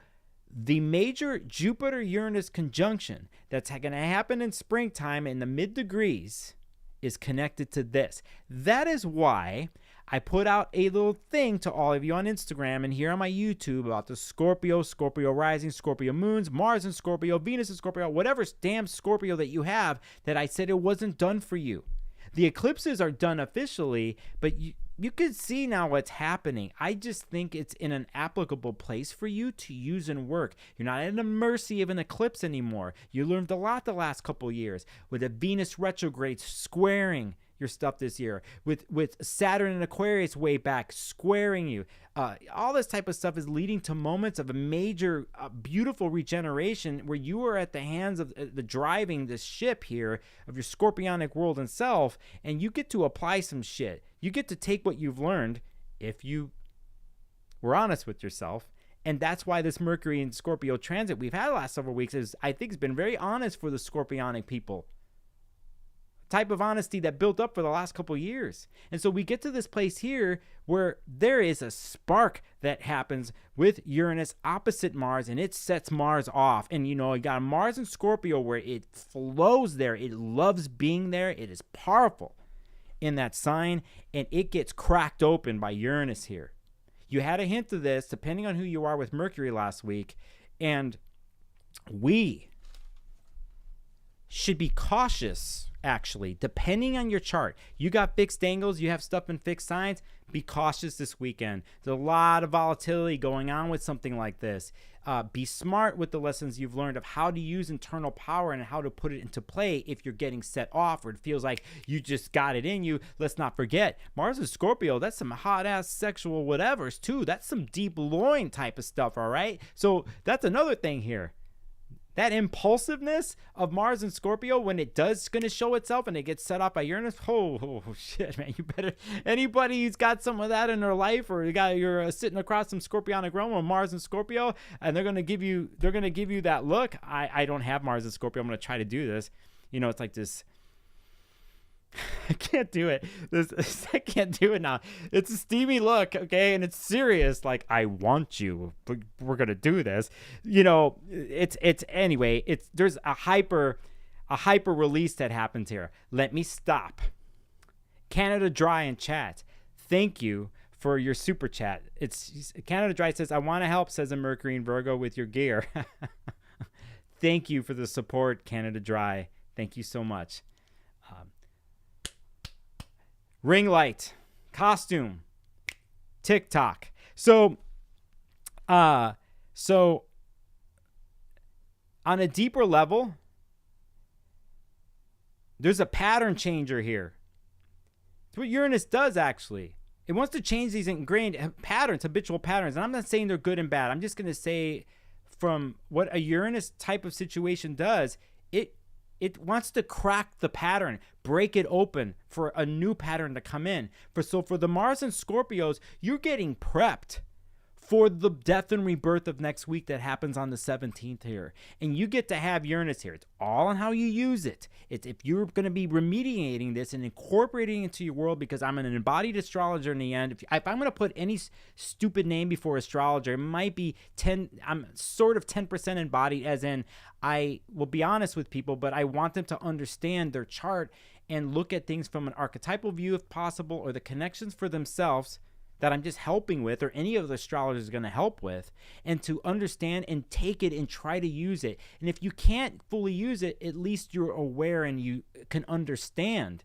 the major Jupiter-Uranus conjunction that's going to happen in springtime in the mid-degrees is connected to this. That is why I put out a little thing to all of you on Instagram and here on my YouTube about the Scorpio, Scorpio rising, Scorpio moons, Mars in Scorpio, Venus in Scorpio, whatever damn Scorpio that you have, that I said it wasn't done for you. The eclipses are done officially, but you can see now what's happening. I just think it's in an applicable place for you to use and work. You're not at the mercy of an eclipse anymore. You learned a lot the last couple years with a Venus retrograde squaring your stuff this year, with Saturn and Aquarius way back squaring you. All this type of stuff is leading to moments of a major, beautiful regeneration where you are at the hands of the driving this ship here of your scorpionic world and self, and you get to apply some shit. You get to take what you've learned if you were honest with yourself. And that's why this Mercury and Scorpio transit we've had the last several weeks is, I think, has been very honest for the scorpionic people. Type of honesty that built up for the last couple of years. And so we get to this place here where there is a spark that happens with Uranus opposite Mars, and it sets Mars off. And you got Mars in Scorpio where it flows there. It loves being there. It is powerful in that sign, and it gets cracked open by Uranus here. You had a hint of this depending on who you are with Mercury last week, and we should be cautious. Actually, depending on your chart, you got fixed angles, you have stuff in fixed signs, be cautious this weekend. There's a lot of volatility going on with something like this. Be smart with the lessons you've learned of how to use internal power and how to put it into play if you're getting set off or it feels like you just got it in you. Let's not forget, Mars and Scorpio, that's some hot-ass sexual whatevers too. That's some deep loin type of stuff, all right? So that's another thing here. That impulsiveness of Mars and Scorpio, when it does going to show itself and it gets set off by Uranus, oh shit, man! You better, anybody who's got some of that in their life, or you're sitting across some Scorpionic realm or Mars and Scorpio, and they're going to give you that look. I don't have Mars and Scorpio. I'm going to try to do this. It's like this. I can't do it. I can't do it now. It's a steamy look, okay, and it's serious. Like, I want you. We're gonna do this. It's anyway. There's a hyper release that happens here. Let me stop. Canada Dry in chat. Thank you for your super chat. It's Canada Dry says, I want to help, says a Mercury and Virgo, with your gear. Thank you for the support, Canada Dry. Thank you so much. Ring light, costume, TikTok. So on a deeper level, there's a pattern changer here. It's what Uranus does, actually. It wants to change these ingrained patterns, habitual patterns. And I'm not saying they're good and bad. I'm just going to say from what a Uranus type of situation does, It wants to crack the pattern, break it open for a new pattern to come in. So for the Mars and Scorpios, you're getting prepped for the death and rebirth of next week that happens on the 17th here. And you get to have Uranus here. It's all on how you use it. It's if you're going to be remediating this and incorporating it into your world, because I'm an embodied astrologer in the end. If I'm going to put any stupid name before astrologer, it might be 10. I'm sort of 10% embodied, as in I will be honest with people, but I want them to understand their chart and look at things from an archetypal view if possible, or the connections for themselves that I'm just helping with, or any of the astrologers are going to help with, and to understand and take it and try to use it. And if you can't fully use it, at least you're aware and you can understand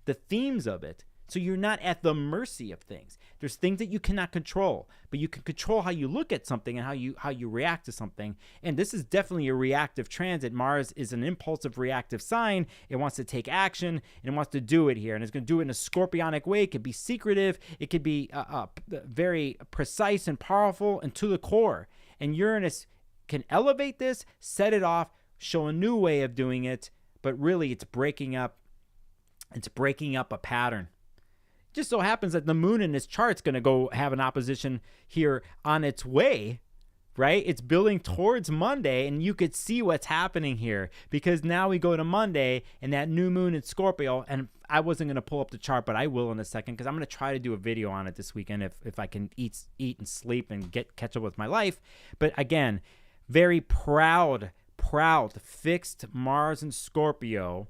the themes of it. So you're not at the mercy of things. There's things that you cannot control, but you can control how you look at something and how you react to something. And this is definitely a reactive transit. Mars is an impulsive reactive sign. It wants to take action and it wants to do it here. And it's going to do it in a scorpionic way. It could be secretive. It could be very precise and powerful and to the core. And Uranus can elevate this, set it off, show a new way of doing it. But really, it's breaking up a pattern. Just so happens that the moon in this chart is going to go have an opposition here on its way, right? It's building towards Monday, and you could see what's happening here, because now we go to Monday and that new moon in Scorpio. And I wasn't going to pull up the chart, but I will in a second, because I'm going to try to do a video on it this weekend if I can eat and sleep and catch up with my life. But again, very proud, fixed Mars and Scorpio.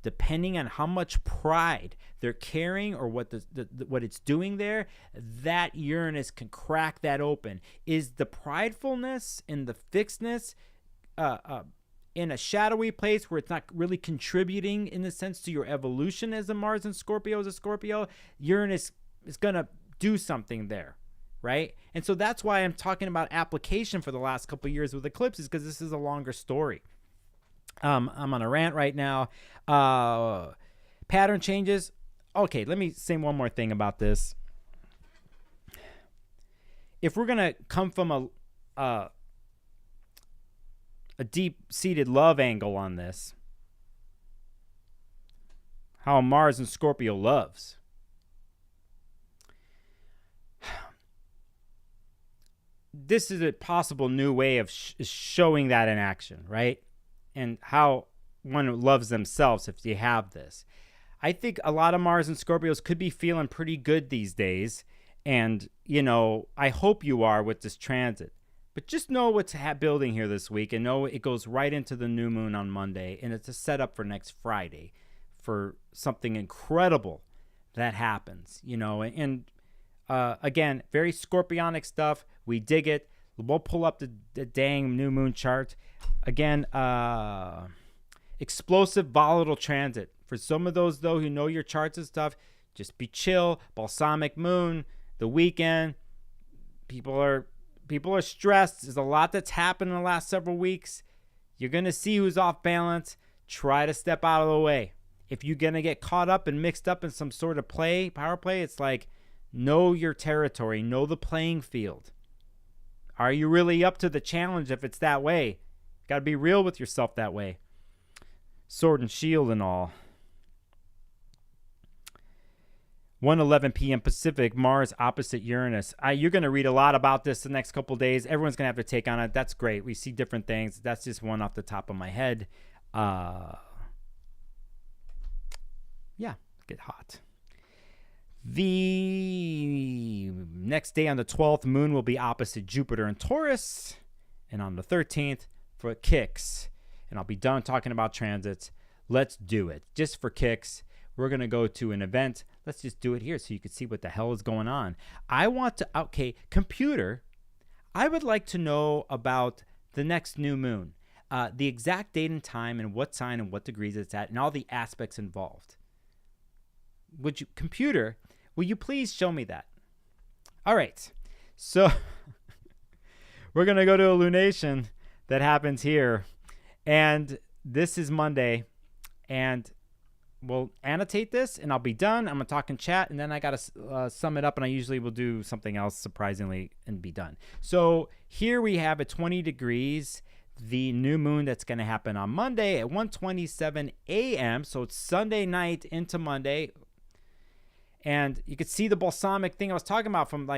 Depending on how much pride they're carrying or what what it's doing there, that Uranus can crack that open. Is the pridefulness and the fixedness in a shadowy place where it's not really contributing in the sense to your evolution as a Mars and Scorpio, as a Scorpio? Uranus is going to do something there, right? And so that's why I'm talking about application for the last couple of years with eclipses, because this is a longer story. I'm on a rant right now. Pattern changes. Okay, let me say one more thing about this. If we're going to come from a deep-seated love angle on this, how Mars and Scorpio loves. This is a possible new way of showing that in action, right? And how one loves themselves if you have this. I think a lot of Mars and Scorpios could be feeling pretty good these days. And, I hope you are with this transit. But just know what's building here this week, and know it goes right into the new moon on Monday. And it's a setup for next Friday for something incredible that happens, And again, very scorpionic stuff. We dig it. We'll pull up the dang new moon chart. Again, explosive, volatile transit. For some of those, though, who know your charts and stuff, just be chill. Balsamic moon, the weekend. People are stressed. There's a lot that's happened in the last several weeks. You're going to see who's off balance. Try to step out of the way. If you're going to get caught up and mixed up in some sort of power play, it's like, know your territory. Know the playing field. Are you really up to the challenge if it's that way? Got to be real with yourself that way. Sword and shield and all. 1:11 p.m. Pacific, Mars opposite Uranus. You're going to read a lot about this the next couple of days. Everyone's going to have to take on it. That's great. We see different things. That's just one off the top of my head. Yeah, get hot. The next day on the 12th, Moon will be opposite Jupiter and Taurus. And on the 13th, for kicks, and I'll be done talking about transits. Let's do it. Just for kicks, we're going to go to an event. Let's just do it here so you can see what the hell is going on. Computer, I would like to know about the next new moon, the exact date and time and what sign and what degrees it's at and all the aspects involved. Computer, will you please show me that? All right. So we're going to go to a lunation that happens here. And this is Monday. And we'll annotate this and I'll be done. I'm going to talk in chat and then I got to sum it up, and I usually will do something else surprisingly and be done. So here we have at 20 degrees the new moon that's going to happen on Monday at 1:27 a.m. So it's Sunday night into Monday. And you could see the balsamic thing I was talking about from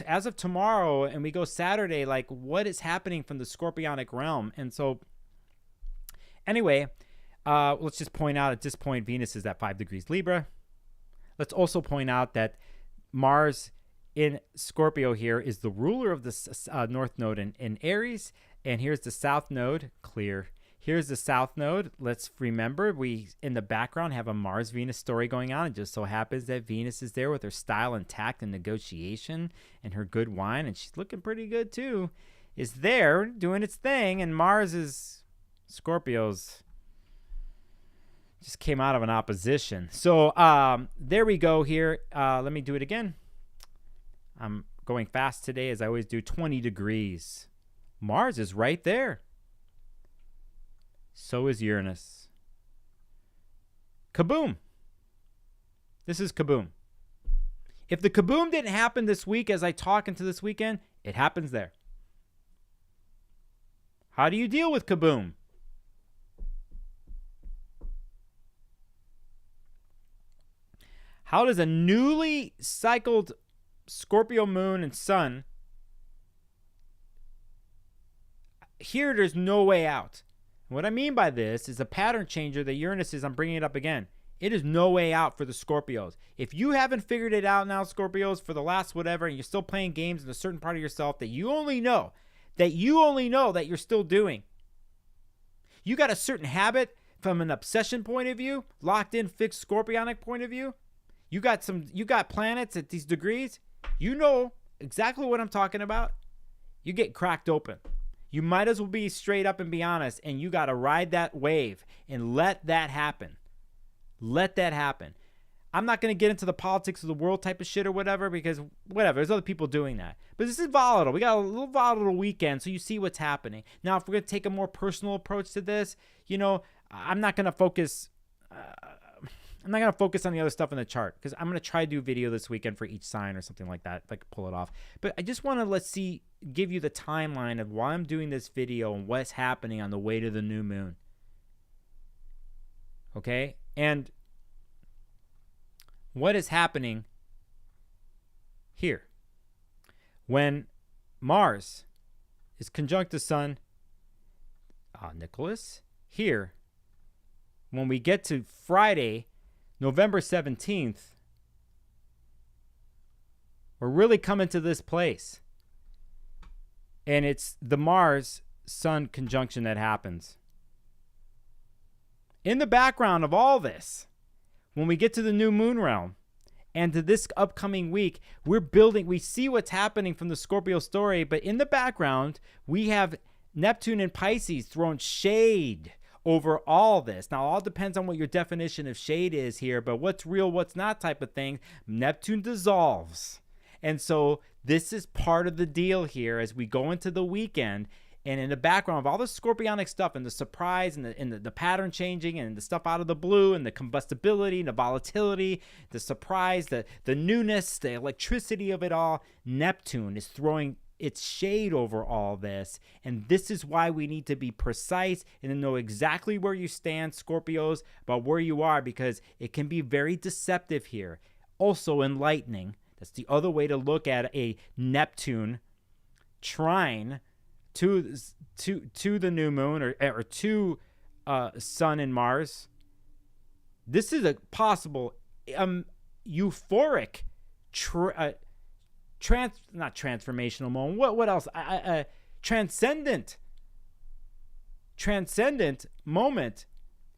as of tomorrow, and we go Saturday, like what is happening from the Scorpionic realm. And so anyway, let's just point out at this point, Venus is at 5 degrees Libra. Let's also point out that Mars in Scorpio here is the ruler of the North Node in Aries. And here's the South Node, clear. Here's the South Node. Let's remember, we, in the background, have a Mars-Venus story going on. It just so happens that Venus is there with her style and tact and negotiation and her good wine, and she's looking pretty good too, is there doing its thing, and Mars is Scorpio's just came out of an opposition. So there we go here. Let me do it again. I'm going fast today, as I always do. 20 degrees. Mars is right there. So is Uranus. Kaboom. This is kaboom. If the kaboom didn't happen this week as I talk into this weekend, it happens there. How do you deal with kaboom? How does a newly cycled Scorpio moon and sun, here there's no way out. What I mean by this is a pattern changer that Uranus is, I'm bringing it up again. It is no way out for the Scorpios. If you haven't figured it out now, Scorpios, for the last whatever, and you're still playing games in a certain part of yourself that you only know that you're still doing. You got a certain habit from an obsession point of view, locked in, fixed Scorpionic point of view. You got planets at these degrees. You know exactly what I'm talking about. You get cracked open. You might as well be straight up and be honest, and you got to ride that wave and let that happen. Let that happen. I'm not going to get into the politics of the world type of shit or whatever, because whatever, there's other people doing that. But this is volatile. We got a little volatile weekend, so you see what's happening. Now, if we're going to take a more personal approach to this, I'm not going to focus on the other stuff in the chart, because I'm going to try to do a video this weekend for each sign or something like that, if I could pull it off. But I just want to give you the timeline of why I'm doing this video and what's happening on the way to the new moon. Okay? And what is happening here? When Mars is conjunct the Sun, Nicholas, here, when we get to Friday, November 17th, we're really coming to this place. And it's the Mars-Sun conjunction that happens. In the background of all this, when we get to the new moon realm and to this upcoming week, we see what's happening from the Scorpio story, but in the background, we have Neptune and Pisces throwing shade over all this. Now, all depends on what your definition of shade is here, but what's real, what's not type of thing. Neptune dissolves. And so this is part of the deal here as we go into the weekend. And in the background of all the Scorpionic stuff and the surprise and the pattern changing and the stuff out of the blue and the combustibility and the volatility, the surprise, the newness, the electricity of it all, Neptune is throwing its shade over all this. And this is why we need to be precise and to know exactly where you stand, Scorpios, about where you are, because it can be very deceptive here. Also enlightening. That's the other way to look at a Neptune trine to the new moon or to Sun and Mars. This is a possible euphoric not transformational moment. What else? Transcendent moment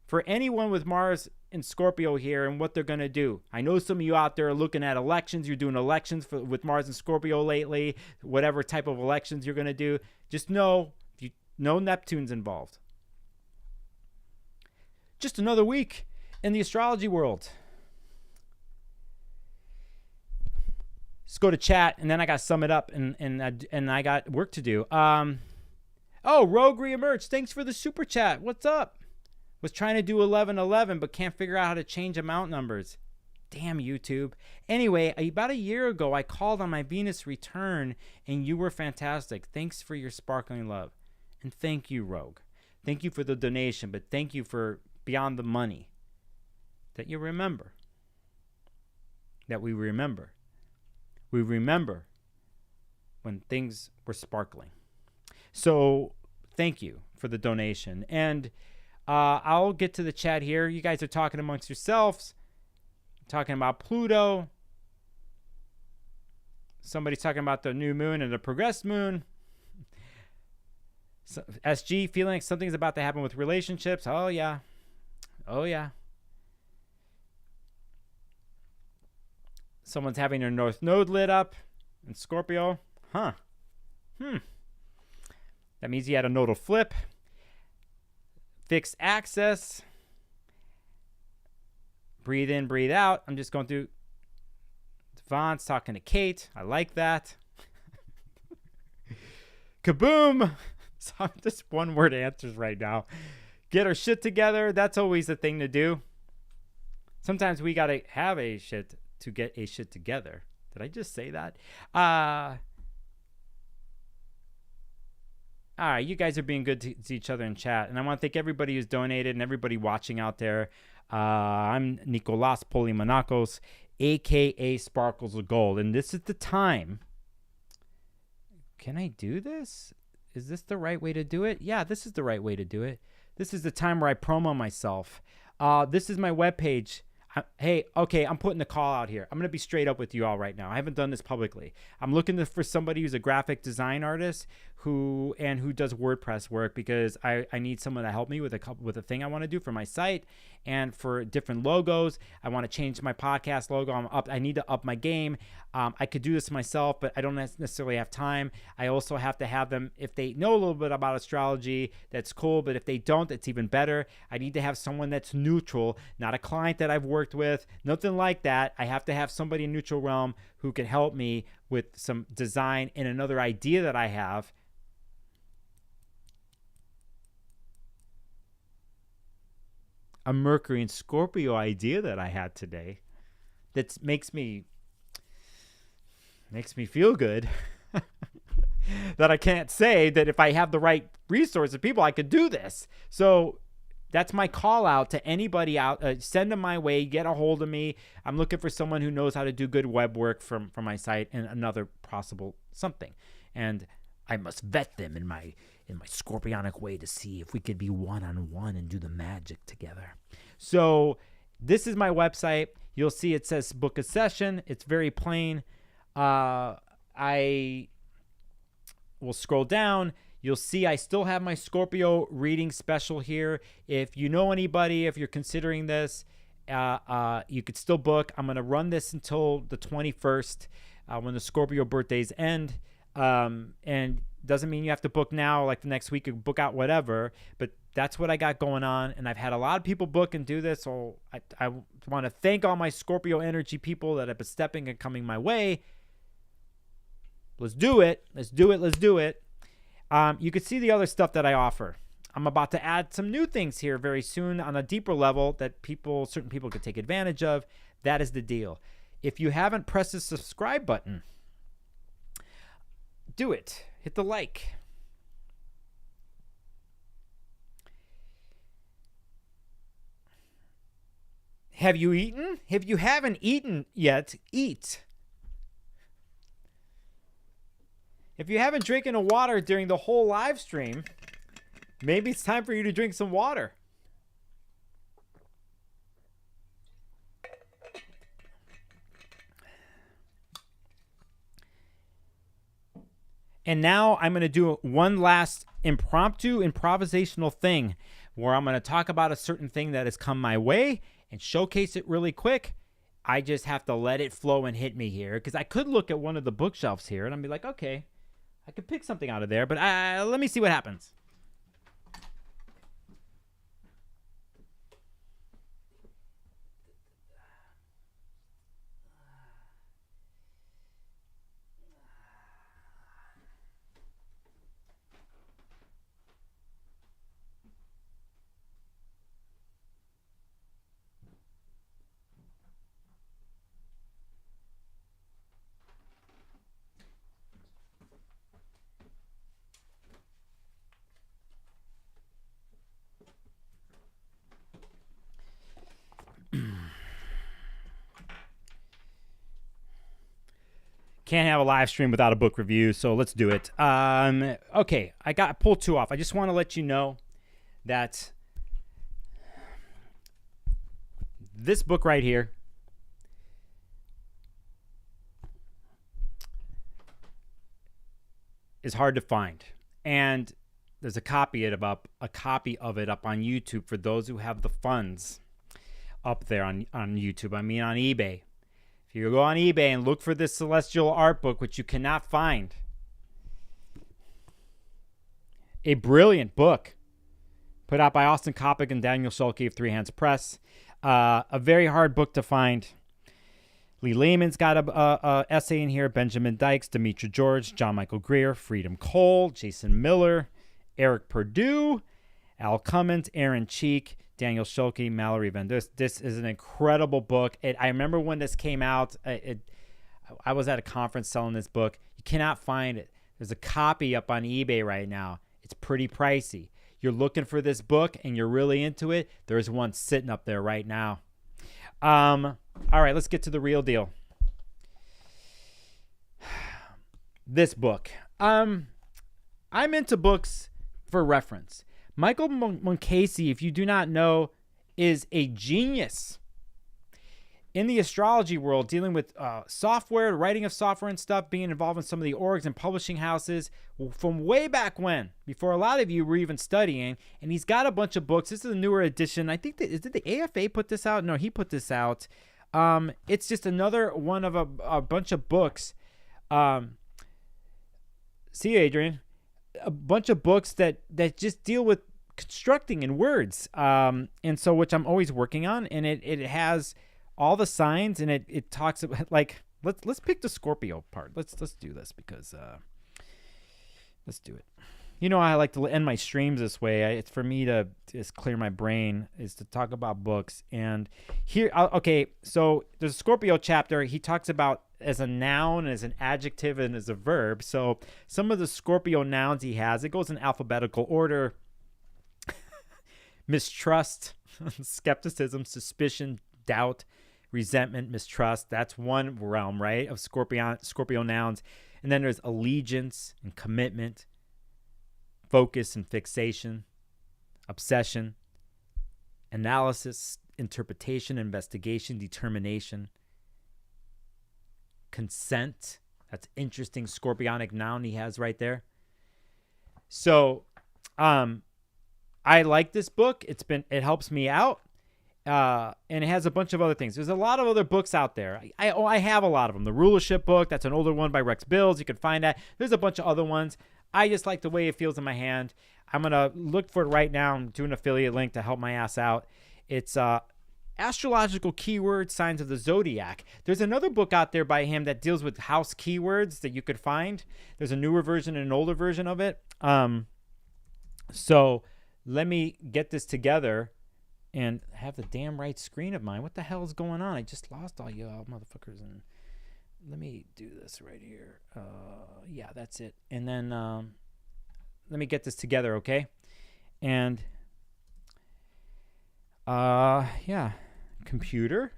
for anyone with Mars in Scorpio here and what they're going to do. I know some of you out there are looking at elections. You're doing elections with Mars and Scorpio lately, whatever type of elections you're going to do. Just know, Neptune's involved. Just another week in the astrology world. Let's go to chat, and then I got to sum it up, and I got work to do. Rogue reemerged. Thanks for the super chat. What's up? Was trying to do 1111, but can't figure out how to change amount numbers. Damn YouTube. Anyway, about a year ago, I called on my Venus return, and you were fantastic. Thanks for your sparkling love. And thank you, Rogue. Thank you for the donation, but thank you for beyond the money that you remember. That we remember. We remember when things were sparkling. So thank you for the donation. And I'll get to the chat here. You guys are talking amongst yourselves, talking about Pluto. Somebody's talking about the new moon and the progressed moon. So, SG, feeling like something's about to happen with relationships. Oh, yeah. Oh, yeah. Someone's having their North Node lit up in Scorpio. Huh. That means you had a nodal flip. Fixed access. Breathe in, breathe out. I'm just going through. Devon's talking to Kate. I like that. Kaboom. So I'm just one word answers right now. Get our shit together. That's always the thing to do. Sometimes we got to have a shit to get a shit together. Did I just say that? All right, you guys are being good to each other in chat. And I want to thank everybody who's donated and everybody watching out there. I'm Nicolas Polymonakos, a.k.a. Sparkles of Gold. And this is the time. Can I do this? Is this the right way to do it? Yeah, this is the right way to do it. This is the time where I promo myself. This is my webpage. Hey, okay, I'm putting the call out here. I'm going to be straight up with you all right now. I haven't done this publicly. I'm looking for somebody who's a graphic design artist who does WordPress work, because I need someone to help me with a thing I want to do for my site and for different logos. I want to change my podcast logo. I need to up my game. I could do this myself, but I don't necessarily have time. I also have to have them, if they know a little bit about astrology, that's cool. But if they don't, that's even better. I need to have someone that's neutral, not a client that I've worked with, nothing like that. I have to have somebody in neutral realm who can help me with some design and another idea that I have. A Mercury and Scorpio idea that I had today that makes me feel good. That I can't say that if I have the right resources, people, I could do this. So that's my call out to anybody out. Send them my way. Get a hold of me. I'm looking for someone who knows how to do good web work from my site and another possible something. And I must vet them in my Scorpionic way to see if we could be one-on-one and do the magic together. So this is my website. You'll see it says book a session. It's very plain. I will scroll down. You'll see I still have my Scorpio reading special here. If you know anybody, if you're considering this, you could still book. I'm going to run this until the 21st when the Scorpio birthdays end. And doesn't mean you have to book now, like the next week, you book out whatever, but that's what I got going on. And I've had a lot of people book and do this. So I want to thank all my Scorpio energy people that have been stepping and coming my way. Let's do it. Let's do it. Let's do it. You can see the other stuff that I offer. I'm about to add some new things here very soon on a deeper level that certain people could take advantage of. That is the deal. If you haven't pressed the subscribe button, do it. Hit the like. Have you eaten? If you haven't eaten yet, eat. If you haven't drinking a water during the whole live stream, maybe it's time for you to drink some water. And now I'm going to do one last improvisational thing where I'm going to talk about a certain thing that has come my way and showcase it really quick. I just have to let it flow and hit me here, because I could look at one of the bookshelves here and I'd be like, okay, I could pick something out of there, but let me see what happens. Can't have a live stream without a book review, so let's do it. Okay, I pulled 2 off. I just want to let you know that this book right here is hard to find, and there's a copy of it up on YouTube for those who have the funds up there on YouTube. I mean on eBay. If you go on eBay and look for this celestial art book, which you cannot find, a brilliant book put out by Austin Coppock and Daniel Schuelke of Three Hands Press. A very hard book to find. Lee Lehman's got a essay in here. Benjamin Dykes, Demetra George, John Michael Greer, Freedom Cole, Jason Miller, Eric Perdue, Al Cummins, Aaron Cheek, Daniel Schuelke, Mallory Van. This is an incredible book. I remember when this came out. I was at a conference selling this book. You cannot find it. There's a copy up on eBay right now. It's pretty pricey. You're looking for this book and you're really into it, there's one sitting up there right now. All right, let's get to the real deal. This book. I'm into books for reference. Michael Mukasey, if you do not know, is a genius in the astrology world, dealing with software, writing of software and stuff, being involved in some of the orgs and publishing houses from way back when, before a lot of you were even studying. And he's got a bunch of books. This is a newer edition. I think did the AFA put this out? No, he put this out. It's just another one of a bunch of books. See you, Adrian. A bunch of books that just deal with constructing in words. And so, which I'm always working on, and it has all the signs, and it talks about, like, let's pick the Scorpio part. Let's do this because let's do it. You know, I like to end my streams this way. It's for me to just clear my brain, is to talk about books. And here, okay, so there's a Scorpio chapter. He talks about as a noun, as an adjective, and as a verb. So some of the Scorpio nouns he has, it goes in alphabetical order. Mistrust, skepticism, suspicion, doubt, resentment, mistrust. That's one realm, right, of Scorpio nouns. And then there's allegiance and commitment, focus and fixation, obsession, analysis, interpretation, investigation, determination, consent. That's interesting Scorpionic noun he has right there. So I like this book. It helps me out. And it has a bunch of other things. There's a lot of other books out there. I have a lot of them. The Rulership book, that's an older one by Rex Bills. You can find that. There's a bunch of other ones. I just like the way it feels in my hand. I'm going to look for it right now and do an affiliate link to help my ass out. It's Astrological Keyword Signs of the Zodiac. There's another book out there by him that deals with house keywords that you could find. There's a newer version and an older version of it. So let me get this together and have the damn right screen of mine. What the hell is going on? I just lost all you motherfuckers. And let me do this right here. Yeah, that's it. And then let me get this together, okay? And yeah, computer.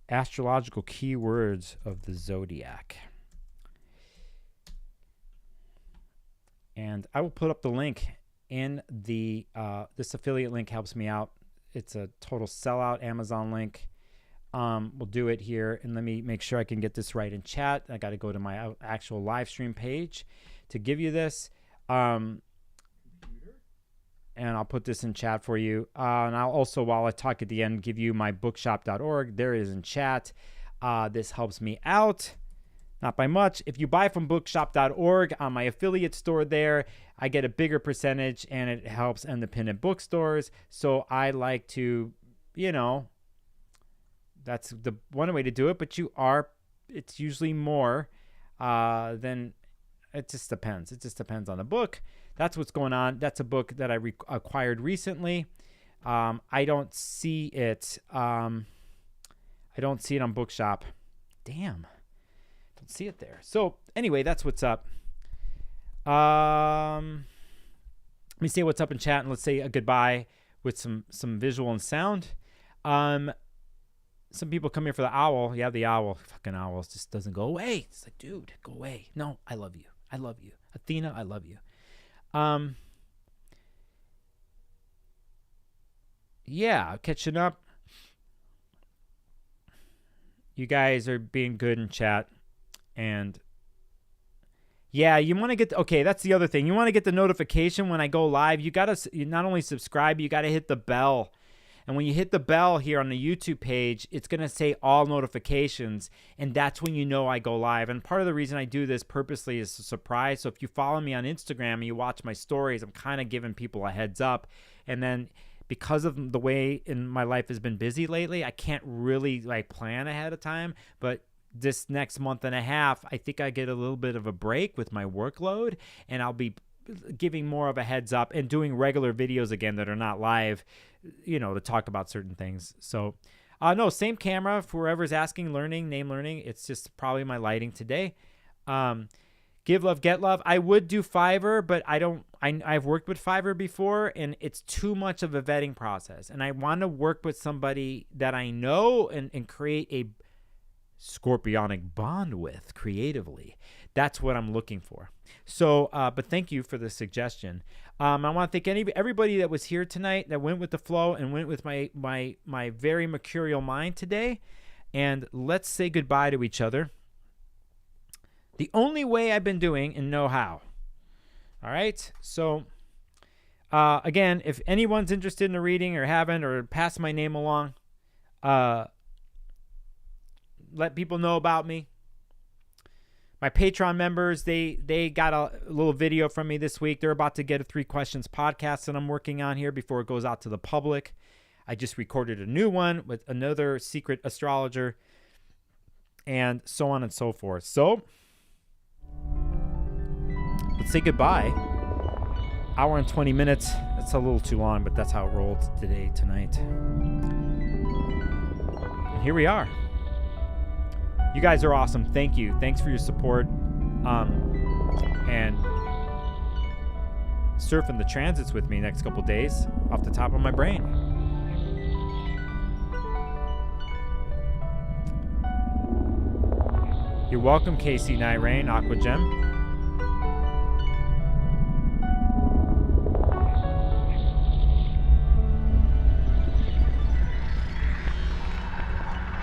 Astrological Keywords of the Zodiac. And I will put up the link in the this affiliate link helps me out. It's a total sellout Amazon link. We'll do it here, and let me make sure I can get this right in chat. I got to go to my actual live stream page to give you this. And I'll put this in chat for you. And I'll also, while I talk at the end, give you my bookshop.org. There it is in chat. This helps me out. Not by much. If you buy from bookshop.org on my affiliate store there, I get a bigger percentage, and it helps independent bookstores. So I like to, you know, that's the one way to do it. But it's usually more than, it just depends. It just depends on the book. That's what's going on. That's a book that I acquired recently. I don't see it. I don't see it on Bookshop. Damn. Don't see it there. So anyway, that's what's up. Let me say what's up in chat, and let's say a goodbye with some visual and sound. some people come here for the owl. Yeah, the owl. Fucking owl just doesn't go away. It's like, dude, go away. No, I love you. I love you. Athena, I love you. Yeah, catching up. You guys are being good in chat. And yeah, you want to get, okay, that's the other thing. You want to get the notification when I go live. You got to not only subscribe, you got to hit the bell. And when you hit the bell here on the YouTube page, it's going to say all notifications. And that's when you know I go live. And part of the reason I do this purposely is a surprise. So if you follow me on Instagram and you watch my stories, I'm kind of giving people a heads up. And then because of the way in my life has been busy lately, I can't really like plan ahead of time. But this next month and a half, I think I get a little bit of a break with my workload. And I'll be giving more of a heads up and doing regular videos again that are not live, you know, to talk about certain things. So no, same camera for whoever's asking, name learning. It's just probably my lighting today. Give love, get love. I would do Fiverr, but I've worked with Fiverr before and it's too much of a vetting process. And I want to work with somebody that I know and create a scorpionic bond with creatively. That's what I'm looking for. So, but thank you for the suggestion. I want to thank everybody that was here tonight, that went with the flow and went with my very mercurial mind today. And let's say goodbye to each other the only way I've been doing and know how. All right. So, again, if anyone's interested in a reading or haven't, or pass my name along, let people know about me. My Patreon members, they got a little video from me this week. They're about to get a 3 Questions podcast that I'm working on here before it goes out to the public. I just recorded a new one with another secret astrologer and so on and so forth. So let's say goodbye. Hour and 20 minutes. That's a little too long, but that's how it rolled tonight. And here we are. You guys are awesome. Thank you. Thanks for your support. And surfing the transits with me next couple days off the top of my brain. You're welcome, KC Night Rain, Aqua Gem.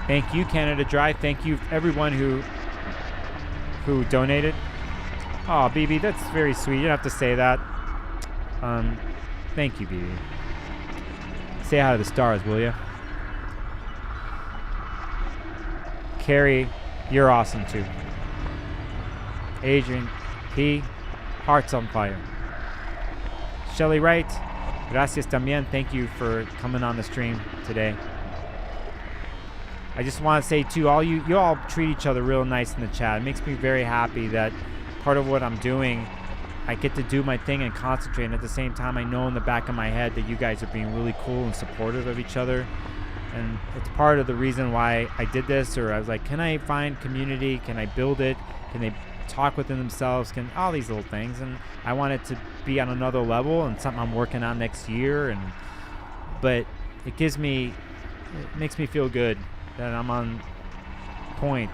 Thank you, Canada Dry. Thank you, everyone who donated. Oh, BB, that's very sweet. You don't have to say that. Thank you, BB. Say hi to the stars, will you? Carrie, you're awesome too. Adrian P, hearts on fire. Shelly Wright, gracias también. Thank you for coming on the stream today. I just want to say too, you all treat each other real nice in the chat. It makes me very happy that part of what I'm doing, I get to do my thing and concentrate. And at the same time, I know in the back of my head that you guys are being really cool and supportive of each other. And it's part of the reason why I did this, or I was like, can I find community? Can I build it? Can they talk within themselves? Can all these little things? And I want it to be on another level and something I'm working on next year. But it makes me feel good that I'm on point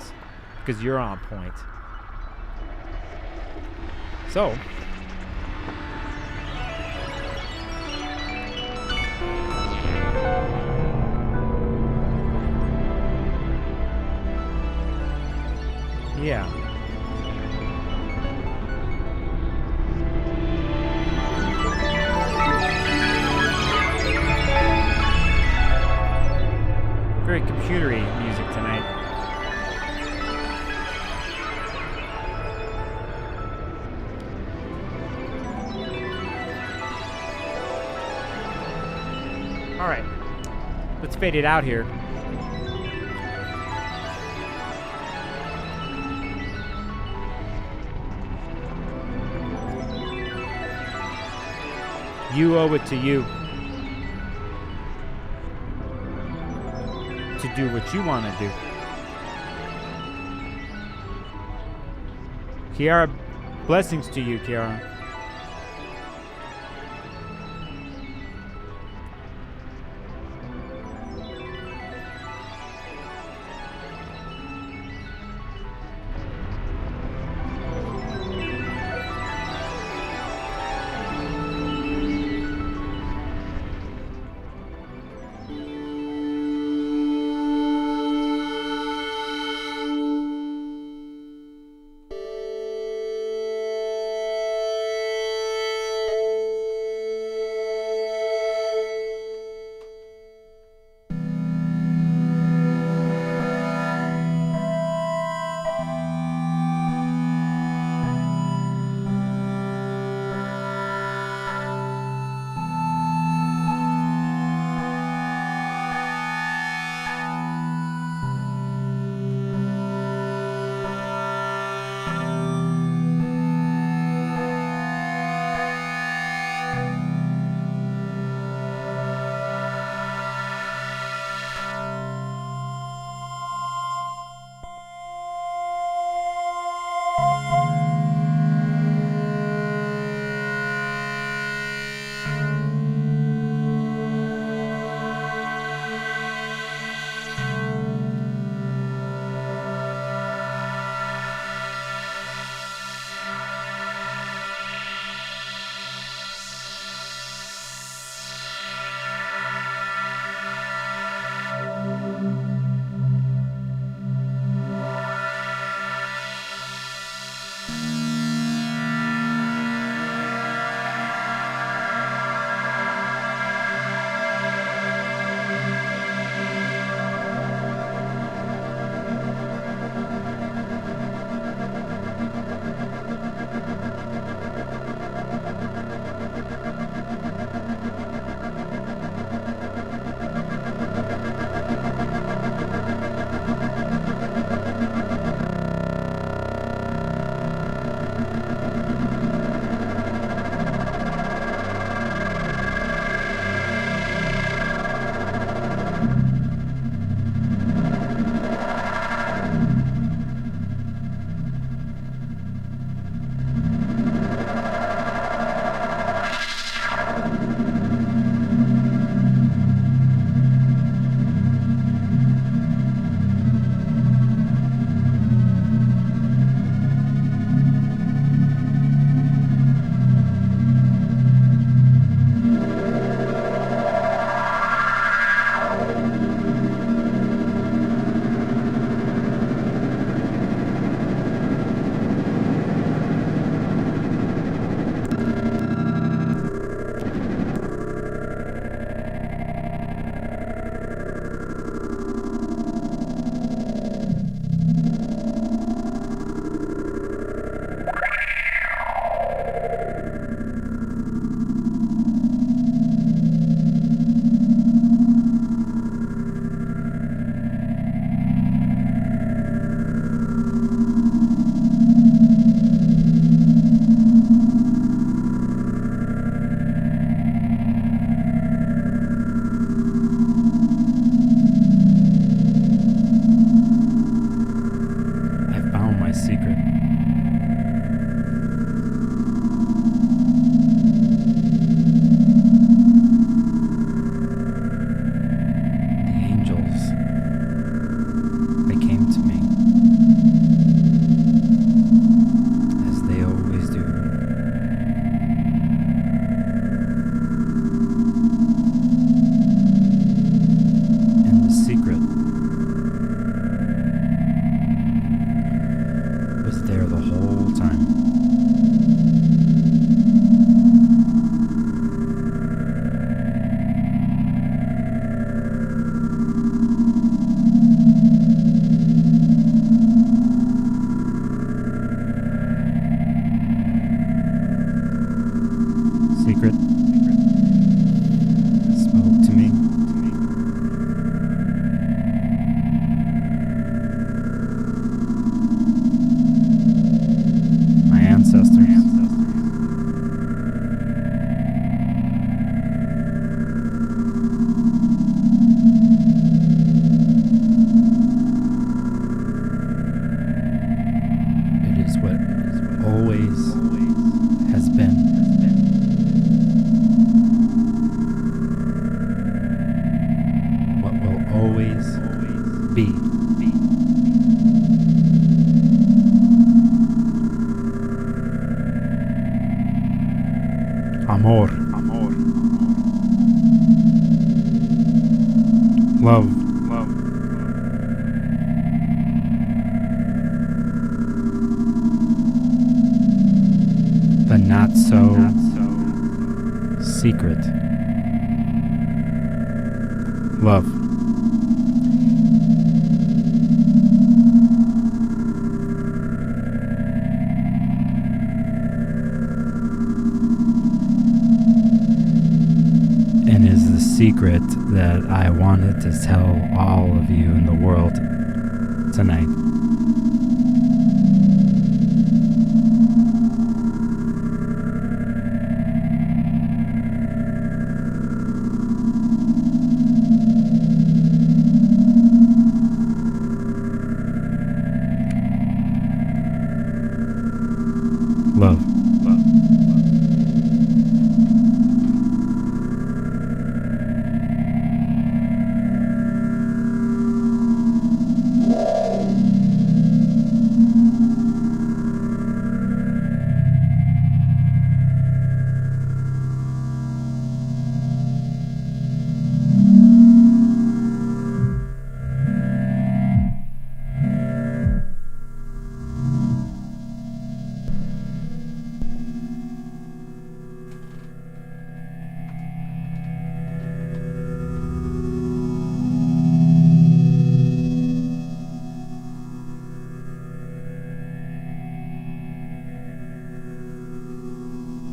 because you're on point. So, yeah. Very computery music tonight. All right, let's fade it out here. You owe it to you to do what you want to do. Kiara, blessings to you, Kiara. secret spoke to me. My ancestors. It is what always has been. What will always be. Amor. Love. The not so secret. Love. And is the secret that I wanted to tell all of you in the world tonight.